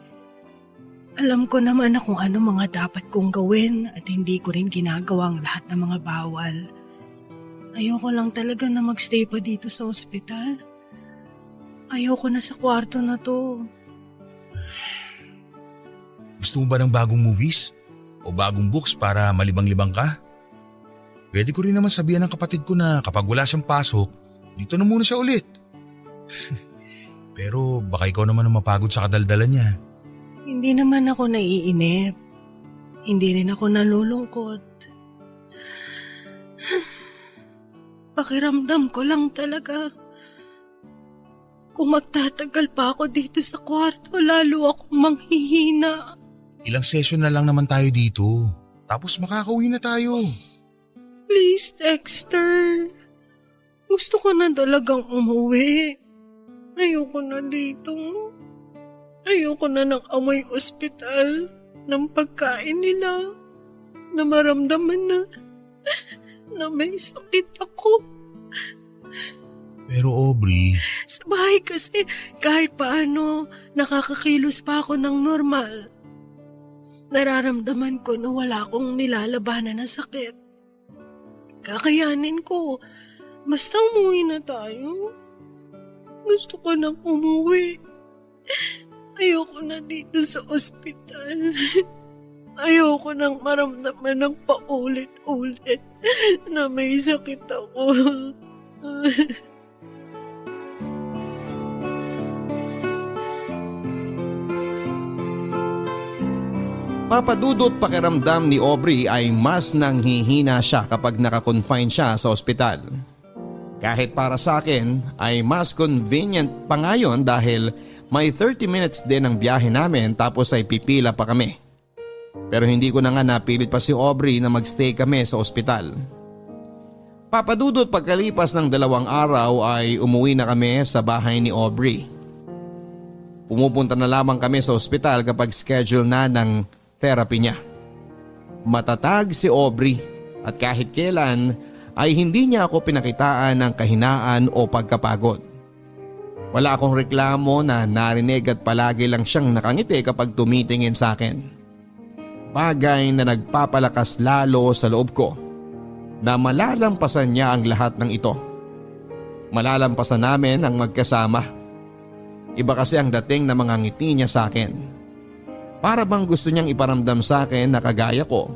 Alam ko naman na kung ano mga dapat kong gawin at hindi ko rin ginagawa ang lahat ng mga bawal. Ayoko lang talaga na magstay pa dito sa ospital. Ayoko na sa kwarto na to. Gusto mo ba ng bagong movies? O bagong books para malibang-libang ka? Pwede ko rin naman sabihan ng kapatid ko na kapag wala siyang pasok, dito na muna siya ulit. Pero baka ikaw naman ang mapagod sa kadaldalan niya. Hindi naman ako naiinip. Hindi rin ako nalulungkot. Pakiramdam ko lang talaga. Kung magtatagal pa ako dito sa kwarto, lalo akong manghihina. Ilang session na lang naman tayo dito. Tapos makakauwi na tayo. Please, Dexter. Gusto ko na talagang umuwi. Ayoko na dito. Ayoko na ng amoy ospital, ng pagkain nila. na maramdaman na may sakit ako. Pero Aubrey, Sa bahay kasi kahit paano nakakakilos pa ako ng normal. Nararamdaman ko na wala akong nilalabanan na sakit. Kakayanin ko. Basta umuwi na tayo. Gusto ko nang umuwi. Ayoko na dito sa ospital. Ayoko nang maramdaman ng paulit-ulit na may sakit ako. Papadudot pakiramdam ni Aubrey ay mas nanghihina siya kapag nakakonfine siya sa ospital. Kahit para sa akin ay mas convenient pa ngayon dahil may 30 minutes din ang biyahe namin tapos ay pipila pa kami. Pero hindi ko na nga napilit pa si Aubrey na magstay kami sa ospital. Papadudot pagkalipas ng 2 araw ay umuwi na kami sa bahay ni Aubrey. Pumupunta na lamang kami sa ospital kapag schedule na ng therapy niya. Matatag si Aubrey at kahit kailan ay hindi niya ako pinakitaan ng kahinaan o pagkapagod. Wala akong reklamo na narinig at palagi lang siyang nakangiti kapag tumitingin sa akin. Bagay na nagpapalakas lalo sa loob ko na malalampasan niya ang lahat ng ito. Malalampasan namin ang magkasama. Iba kasi ang dating na mga ngiti niya sa akin. Para bang gusto niyang iparamdam sa akin na kagaya ko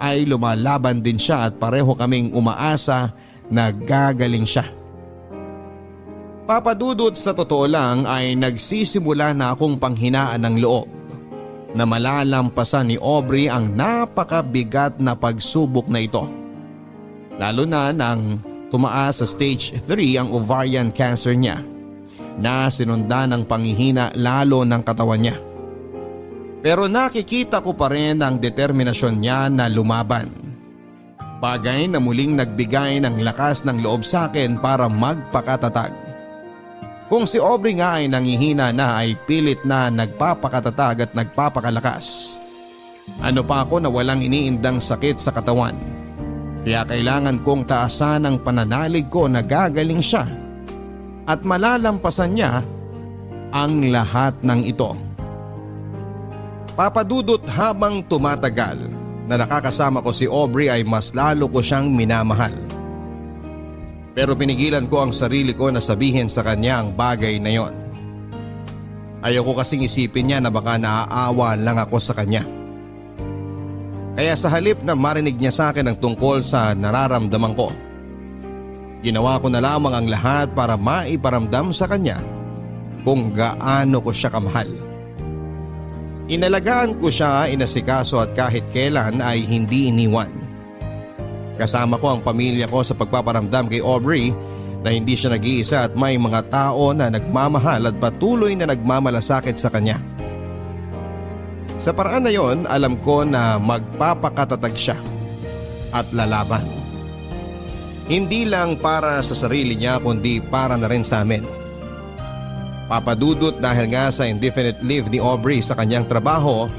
ay lumalaban din siya at pareho kaming umaasa na gagaling siya. Papadudot sa totoo lang ay nagsisimula na akong panghinaan ng loob na malalampasan ni Aubrey ang napakabigat na pagsubok na ito. Lalo na nang tumaas sa stage 3 ang ovarian cancer niya na sinundan ng panghihina lalo ng katawan niya. Pero nakikita ko pa rin ang determinasyon niya na lumaban. Bagay na muling nagbigay ng lakas ng loob sa akin para magpakatatag. Kung si Aubrey nga ay nangihina na ay pilit na nagpapakatatag at nagpapakalakas. Ano pa ako na walang iniindang sakit sa katawan. Kaya kailangan kong taasan ang pananalig ko na gagaling siya at malalampasan niya ang lahat ng ito. Papadudot habang tumatagal na nakakasama ko si Aubrey ay mas lalo ko siyang minamahal. Pero pinigilan ko ang sarili ko na sabihin sa kanya ang bagay na yon. Ayoko kasing isipin niya na baka naaawa lang ako sa kanya. Kaya sa halip na marinig niya sa akin ang tungkol sa nararamdaman ko, ginawa ko na lamang ang lahat para maiparamdam sa kanya kung gaano ko siya kamahal. Inalagaan ko siya, inasikaso at kahit kailan ay hindi iniwan. Kasama ko ang pamilya ko sa pagpaparamdam kay Aubrey na hindi siya nag-iisa at may mga tao na nagmamahal at patuloy na nagmamalasakit sa kanya. Sa paraan na yon, alam ko na magpapakatatag siya at lalaban. Hindi lang para sa sarili niya kundi para na rin sa amin. Papadudot dahil nga sa indefinite leave ni Aubrey sa kanyang trabaho,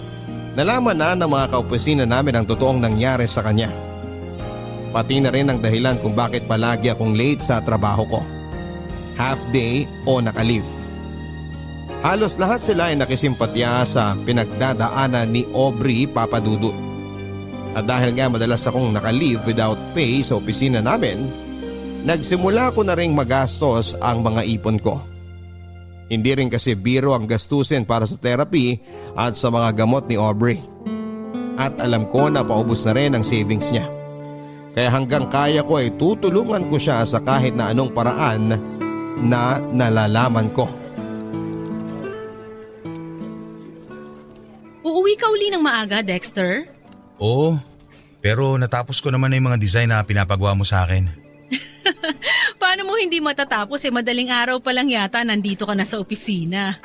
nalaman na ng mga kaopisina namin ang totoong nangyari sa kanya. Pati na rin ang dahilan kung bakit palagi akong late sa trabaho ko. Half day o naka-leave. Halos lahat sila ay nakisimpatya sa pinagdadaanan ni Aubrey, Papadudot. At dahil nga madalas akong naka-leave without pay sa opisina namin, nagsimula ko na ring magastos ang mga ipon ko. Hindi rin kasi biro ang gastusin para sa therapy at sa mga gamot ni Aubrey. At alam ko na paubos na rin ang savings niya. Kaya hanggang kaya ko ay tutulungan ko siya sa kahit na anong paraan na nalalaman ko. Uuwi ka uli ng maaga, Dexter? oo, pero natapos ko naman na yung mga design na pinapagawa mo sa akin. Paano mo hindi matatapos madaling araw pa lang yata nandito ka na sa opisina?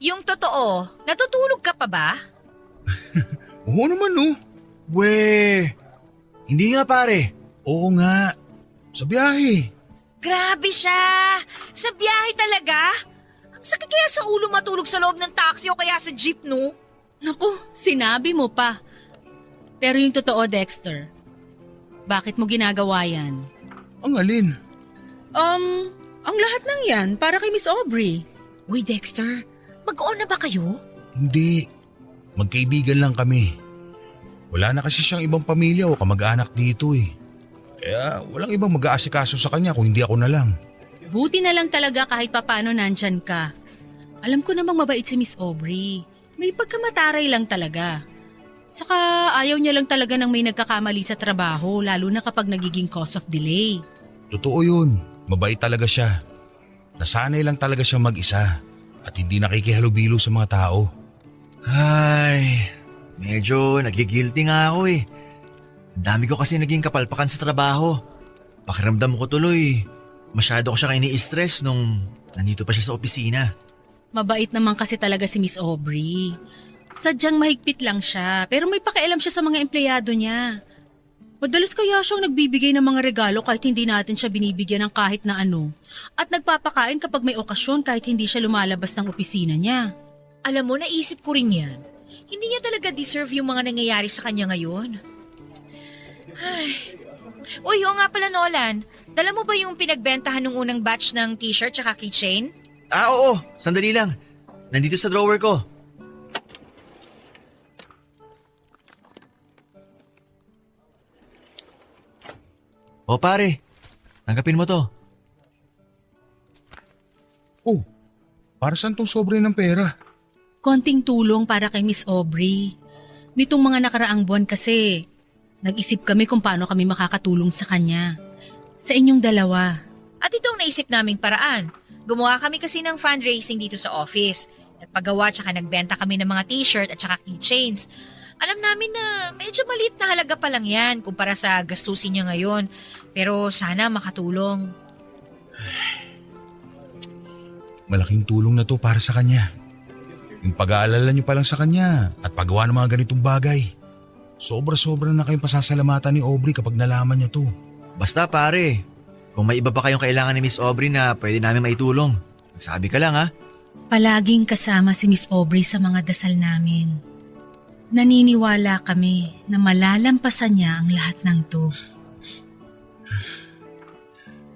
Yung totoo, natutulog ka pa ba? Oo naman no. We, hindi nga pare. Oo nga, sa biyahe. Grabe siya! Sa biyahe talaga? Ang sakit kaya sa ulo matulog sa loob ng taxi o kaya sa jeep, no? Naku, sinabi mo pa. Pero yung totoo, Dexter, bakit mo ginagawa yan? Ang alin? Ang lahat ng yan para kay Miss Aubrey. Uy, Dexter, mag-on na ba kayo? Hindi. Magkaibigan lang kami. Wala na kasi siyang ibang pamilya o kamag-anak dito eh. Kaya walang ibang mag-aasikaso sa kanya kung hindi ako na lang. Buti na lang talaga kahit papano nandyan ka. Alam ko namang mabait si Miss Aubrey. May pagkamataray lang talaga. Saka ayaw niya lang talaga ng may nagkakamali sa trabaho lalo na kapag nagiging cause of delay. Totoo yun. Mabait talaga siya. Nasanay lang talaga siya mag-isa at hindi nakikihalubilo sa mga tao. Ay, medyo nagigilty nga ako eh. Ang dami ko kasi naging kapalpakan sa trabaho. Pakiramdam ko tuloy, masyado ko siya ini-stress nung nandito pa siya sa opisina. Mabait naman kasi talaga si Miss Aubrey. Sadyang mahigpit lang siya pero may pakialam siya sa mga empleyado niya. Madalas kaya siyang nagbibigay ng mga regalo kahit hindi natin siya binibigyan ng kahit na ano. At nagpapakain kapag may okasyon kahit hindi siya lumalabas ng opisina niya. Alam mo, naisip ko rin yan. Hindi niya talaga deserve yung mga nangyayari sa kanya ngayon. Ay. Uy, oo nga pala, Nolan. Dala mo ba yung pinagbentahan ng unang batch ng t-shirt tsaka keychain? Oo, sandali lang. Nandito sa drawer ko. O pare, tanggapin mo to. Oh, para saan tong sobre ng pera? Konting tulong para kay Miss Aubrey. Nitong mga nakaraang buwan kasi, nag-isip kami kung paano kami makakatulong sa kanya. Sa inyong dalawa. At itong naisip naming paraan. Gumawa kami kasi ng fundraising dito sa office. Nagpagawa tsaka nagbenta kami ng mga t-shirt at tsaka keychains. Alam namin na medyo maliit na halaga pa lang yan kumpara sa gastusin niya ngayon. Pero sana makatulong. Malaking tulong na to para sa kanya. Yung pag-aalala niyo pa lang sa kanya at paggawa ng mga ganitong bagay. Sobra-sobra na kayong pasasalamatan ni Aubrey kapag nalaman niya to. Basta pare, kung may iba pa kayong kailangan ni Miss Aubrey na pwede namin maitulong, magsabi ka lang ha. Palaging kasama si Miss Aubrey sa mga dasal namin. Naniniwala kami na malalampasan niya ang lahat ng to.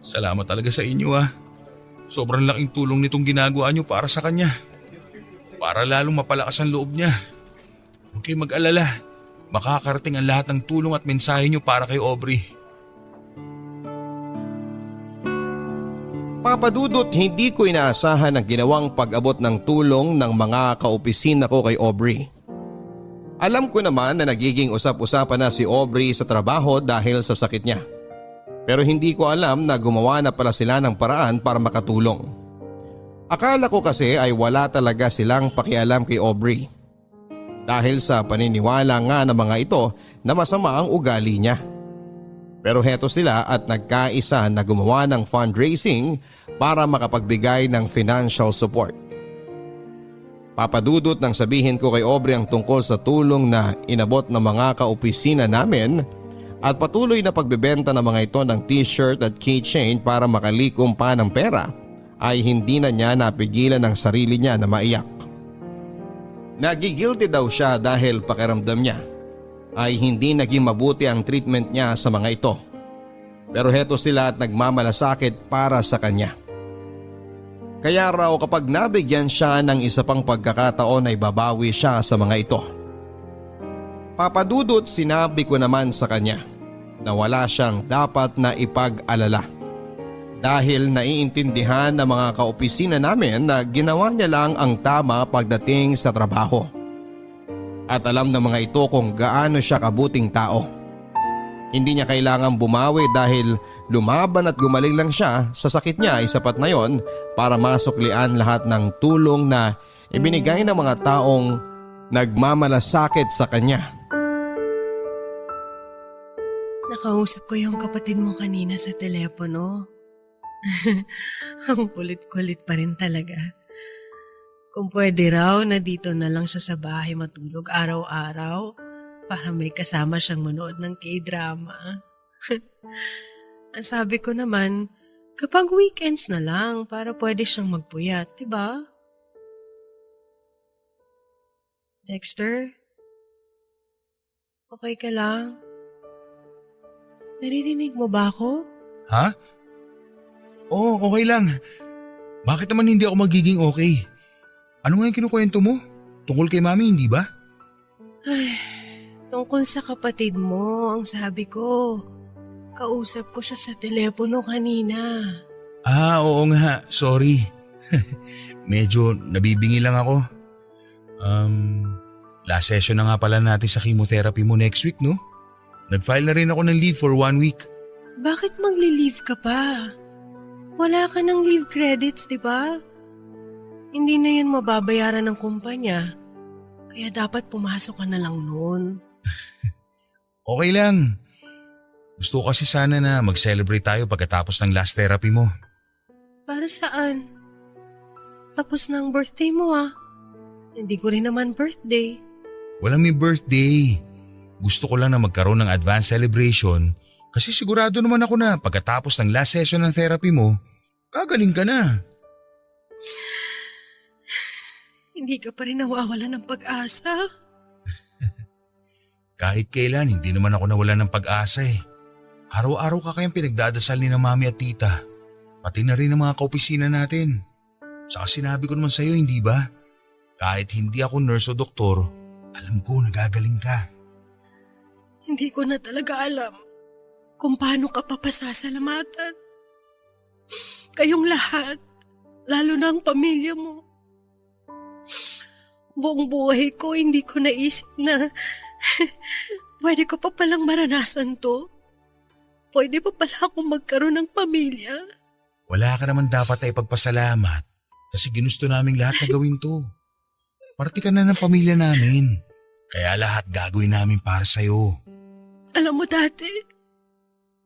Salamat talaga sa inyo ah. Sobrang laking tulong nitong ginagawa niyo para sa kanya. Para lalong mapalakas ang loob niya. Huwag kayong mag-alala. Makakarating ang lahat ng tulong at mensahe niyo para kay Aubrey. Papadudot, hindi ko inaasahan ang ginawang pag-abot ng tulong ng mga kaopisina ko kay Aubrey. Alam ko naman na nagiging usap-usapan na si Aubrey sa trabaho dahil sa sakit niya. Pero hindi ko alam na gumawa na pala sila ng paraan para makatulong. Akala ko kasi ay wala talaga silang pakialam kay Aubrey. Dahil sa paniniwala nga ng mga ito na masama ang ugali niya. Pero heto sila at nagkaisa na gumawa ng fundraising para makapagbigay ng financial support. Papadudot nang sabihin ko kay Aubrey ang tungkol sa tulong na inabot ng mga kaopisina namin at patuloy na pagbebenta ng mga ito ng t-shirt at keychain para makalikom pa ng pera ay hindi na niya napigilan ang sarili niya na maiyak. Nagigilty daw siya dahil pakiramdam niya ay hindi naging mabuti ang treatment niya sa mga ito. Pero heto sila at nagmamalasakit para sa kanya. Kaya raw kapag nabigyan siya ng isa pang pagkakataon ay babawi siya sa mga ito. Papadudot, sinabi ko naman sa kanya na wala siyang dapat na ipag-alala. Dahil naiintindihan ng mga kaopisina namin na ginawa niya lang ang tama pagdating sa trabaho. At alam ng mga ito kung gaano siya kabuting tao. Hindi niya kailangang bumawi dahil lumaban at gumaling lang siya sa sakit niya ay sapat na yon para masuklian lahat ng tulong na ibinigay ng mga taong nagmamalasakit sa kanya. Nakausap ko yung kapatid mo kanina sa telepono. Ang kulit-kulit pa rin talaga. Kung pwede raw na dito na lang siya sa bahay matulog araw-araw para may kasama siyang manood ng K-drama. Ang sabi ko naman, kapag weekends na lang para pwede siyang magpuyat, diba? Dexter? Okay ka lang? Naririnig mo ba ako? Ha? Oo, okay lang. Bakit naman hindi ako magiging okay? Ano nga yung kinukwento mo? Tungkol kay mami, hindi ba? Ay, tungkol sa kapatid mo, ang sabi ko. Kausap ko siya sa telepono kanina. Oo nga. Sorry. Medyo nabibingi lang ako. Last session na nga pala natin sa chemotherapy mo next week, no? Nag-file na rin ako ng leave for 1 week. Bakit magli-leave ka pa? Wala ka ng leave credits, di ba? Hindi na yan mababayaran ng kumpanya. Kaya dapat pumasok ka na lang noon. Okay lang. Gusto ko kasi sana na mag-celebrate tayo pagkatapos ng last therapy mo. Para saan? Tapos ng birthday mo ah. Hindi ko rin naman birthday. Walang may birthday. Gusto ko lang na magkaroon ng advance celebration kasi sigurado naman ako na pagkatapos ng last session ng therapy mo, kagaling ka na. Hindi ka pa rin nawawala ng pag-asa. Kahit kailan, hindi naman ako nawala ng pag-asa eh. Araw-araw ka kayang pinagdadasal ni na mami at tita. Pati na rin ang mga kaopisina natin. Saka sinabi ko naman sa'yo, hindi ba? Kahit hindi ako nurse o doktor, alam ko nagagaling ka. Hindi ko na talaga alam kung paano ka papasasalamatan. Kayong lahat, lalo na ang pamilya mo. Buong buhay ko, hindi ko naisip na pwede ko pa palang maranasan to. Pwede pa pala akong magkaroon ng pamilya. Wala ka naman dapat na ipagpasalamat kasi ginusto naming lahat na gawin to. Parte ka na ng pamilya namin. Kaya lahat gagawin namin para sa'yo. Alam mo dati,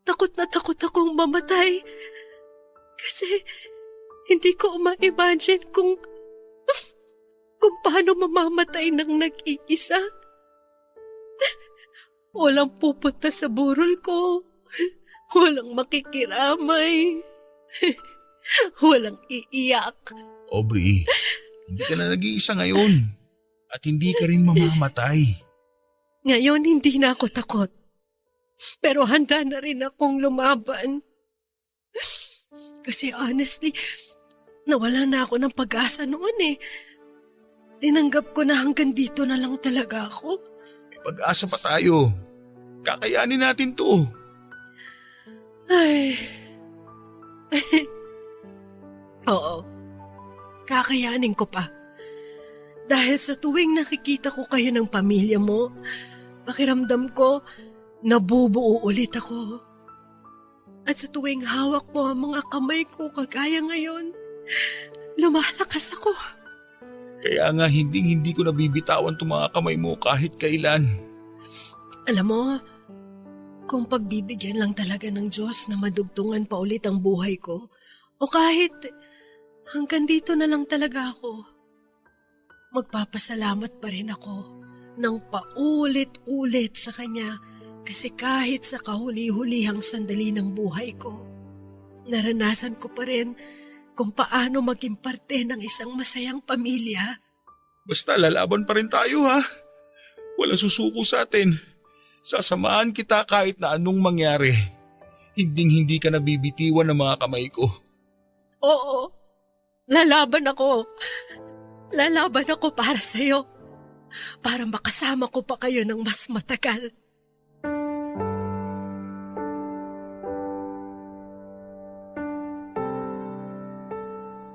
takot na takot akong mamatay. Kasi hindi ko ma-imagine kung paano mamamatay ng nag-iisa. Walang pupunta sa burol ko. Walang makikiramay. Walang iiyak. Aubrey, hindi ka na nag-iisa ngayon. At hindi ka rin mamamatay. Ngayon hindi na ako takot. Pero handa na rin akong lumaban. Kasi honestly, nawala na ako ng pag-asa noon eh. Tinanggap ko na hanggang dito na lang talaga ako. May pag-asa pa tayo. Kakayanin natin to. Ay. Oo. Kakayanin ko pa. Dahil sa tuwing nakikita ko kayo ng pamilya mo, pakiramdam ko, nabubuo ulit ako. At sa tuwing hawak mo ang mga kamay ko kagaya ngayon, lumalakas ako. Kaya nga hindi ko nabibitawan itong mga kamay mo kahit kailan. Alam mo, kung pagbibigyan lang talaga ng Diyos na madugtungan pa ulit ang buhay ko, o kahit hanggang dito na lang talaga ako, magpapasalamat pa rin ako ng paulit-ulit sa Kanya kasi kahit sa kahuli-hulihang sandali ng buhay ko, naranasan ko pa rin kung paano maging parte ng isang masayang pamilya. Basta lalaban pa rin tayo ha. Walang susuko sa atin. Sasamahan kita kahit na anong mangyari. Hinding-hindi ka nabibitiwan ng mga kamay ko. Oo, lalaban ako. Lalaban ako para sa'yo. Para makasama ko pa kayo ng mas matagal.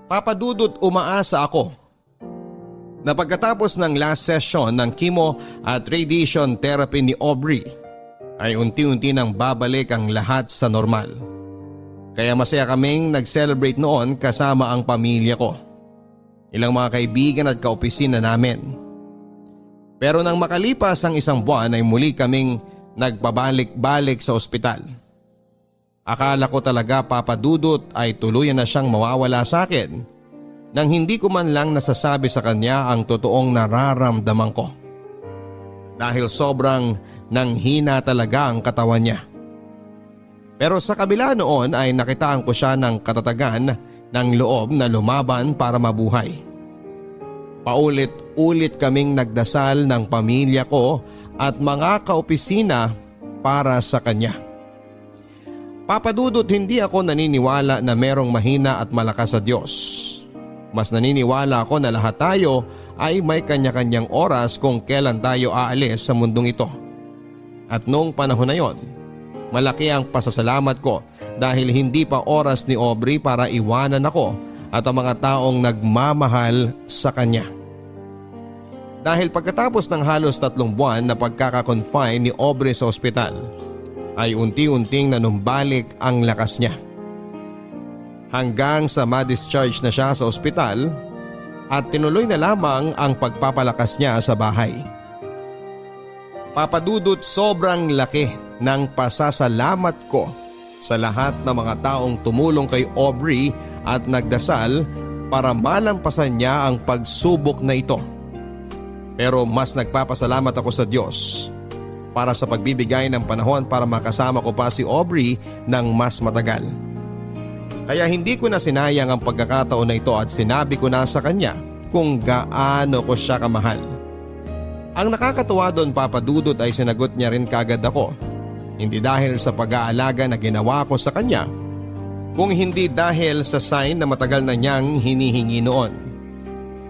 Papadudot umaasa ako na pagkatapos ng last session ng chemo at radiation therapy ni Aubrey ay unti-unti nang babalik ang lahat sa normal. Kaya masaya kaming nag-celebrate noon kasama ang pamilya ko, ilang mga kaibigan at kaopisina namin. Pero nang makalipas ang isang buwan ay muli kaming nagpabalik-balik sa ospital. Akala ko talaga papadudot ay tuluyan na siyang mawawala sa akin nang hindi ko man lang nasasabi sa kanya ang totoong nararamdaman ko. Dahil sobrang nanghina talaga ang katawan niya. Pero sa kabila noon ay nakitaan ko siya ng katatagan ng loob na lumaban para mabuhay. Paulit-ulit kaming nagdasal ng pamilya ko at mga kaopisina para sa kanya. Papa Dudut, hindi ako naniniwala na merong mahina at malakas sa Diyos. Mas naniniwala ako na lahat tayo ay may kanya-kanyang oras kung kailan tayo aalis sa mundong ito. At noong panahon na yon, malaki ang pasasalamat ko dahil hindi pa oras ni Aubrey para iwanan ako at ang mga taong nagmamahal sa kanya. Dahil pagkatapos ng halos 3 buwan na pagkakakonfine ni Aubrey sa ospital, ay unti-unting nanumbalik ang lakas niya. Hanggang sa ma-discharge na siya sa ospital at tinuloy na lamang ang pagpapalakas niya sa bahay. Papa Dudut, sobrang laki ng pasasalamat ko sa lahat ng mga taong tumulong kay Aubrey at nagdasal para malampasan niya ang pagsubok na ito. Pero mas nagpapasalamat ako sa Diyos para sa pagbibigay ng panahon para makasama ko pa si Aubrey ng mas matagal. Kaya hindi ko na sinayang ang pagkakataon na ito at sinabi ko na sa kanya kung gaano ko siya kamahal. Ang nakakatuwa doon, Papa Dudut, ay sinagot niya rin kagad ako. Hindi dahil sa pag-aalaga na ginawa ko sa kanya, kung hindi dahil sa sign na matagal na niyang hinihingi noon.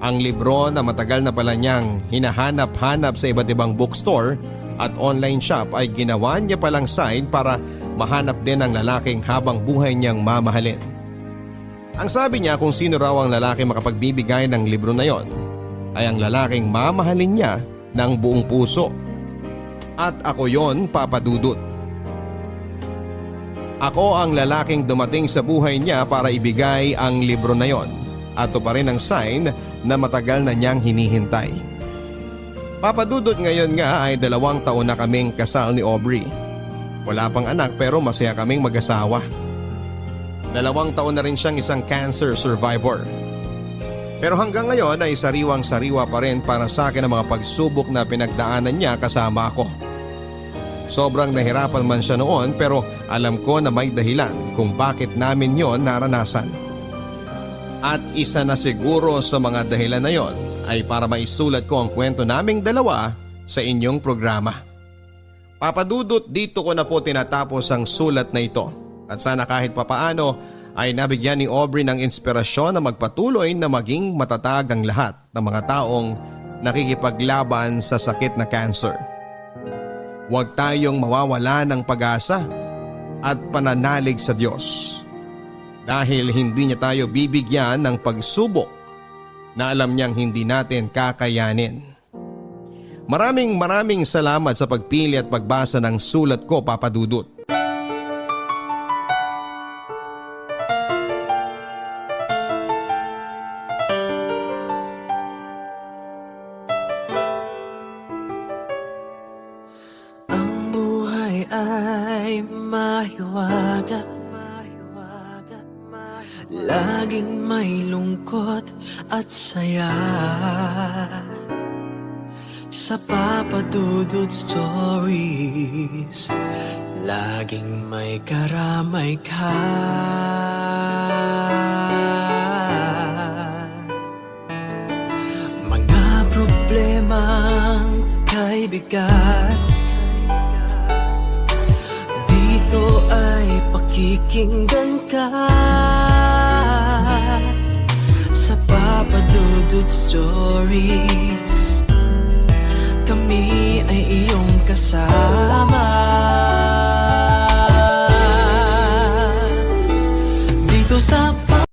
Ang libro na matagal na pala niyang hinahanap-hanap sa iba't ibang bookstore at online shop ay ginawa niya palang sign para mahanap din ang lalaking habang buhay niyang mamahalin. Ang sabi niya, kung sino raw ang lalaki makapagbibigay ng libro na yon, ay ang lalaking mamahalin niya ng buong puso. At ako yon, Papa Dudut. Ako ang lalaking dumating sa buhay niya para ibigay ang libro na yon. At ito pa rin ang sign na matagal na niyang hinihintay. Papa Dudut, ngayon nga ay 2 taon na kaming kasal ni Aubrey. Wala pang anak pero masaya kaming mag-asawa. 2 taon na rin siyang isang cancer survivor. Pero hanggang ngayon ay sariwang-sariwa pa rin para sa akin ang mga pagsubok na pinagdaanan niya kasama ako. Sobrang nahirapan man siya noon pero alam ko na may dahilan kung bakit namin yon naranasan. At isa na siguro sa mga dahilan na yon ay para maisulat ko ang kwento naming dalawa sa inyong programa. Papa Dudut, dito ko na po tinatapos ang sulat na ito at sana kahit papaano ay nabigyan ni Aubrey ng inspirasyon na magpatuloy na maging matatag ang lahat ng mga taong nakikipaglaban sa sakit na cancer. Huwag tayong mawawala ng pag-asa at pananalig sa Diyos. Dahil hindi niya tayo bibigyan ng pagsubok na alam niyang hindi natin kakayanin. Maraming salamat sa pagpili at pagbasa ng sulat ko, Papa Dudut. Ang buhay ay mahiwaga, laging may lungkot at saya. Sa Papa Dudut Stories, laging may karamay ka. Mga problemang kay bigat, dito ay pakikinggan ka. Sa Papa Dudut Stories, kami ay iyong kasama. Dito sa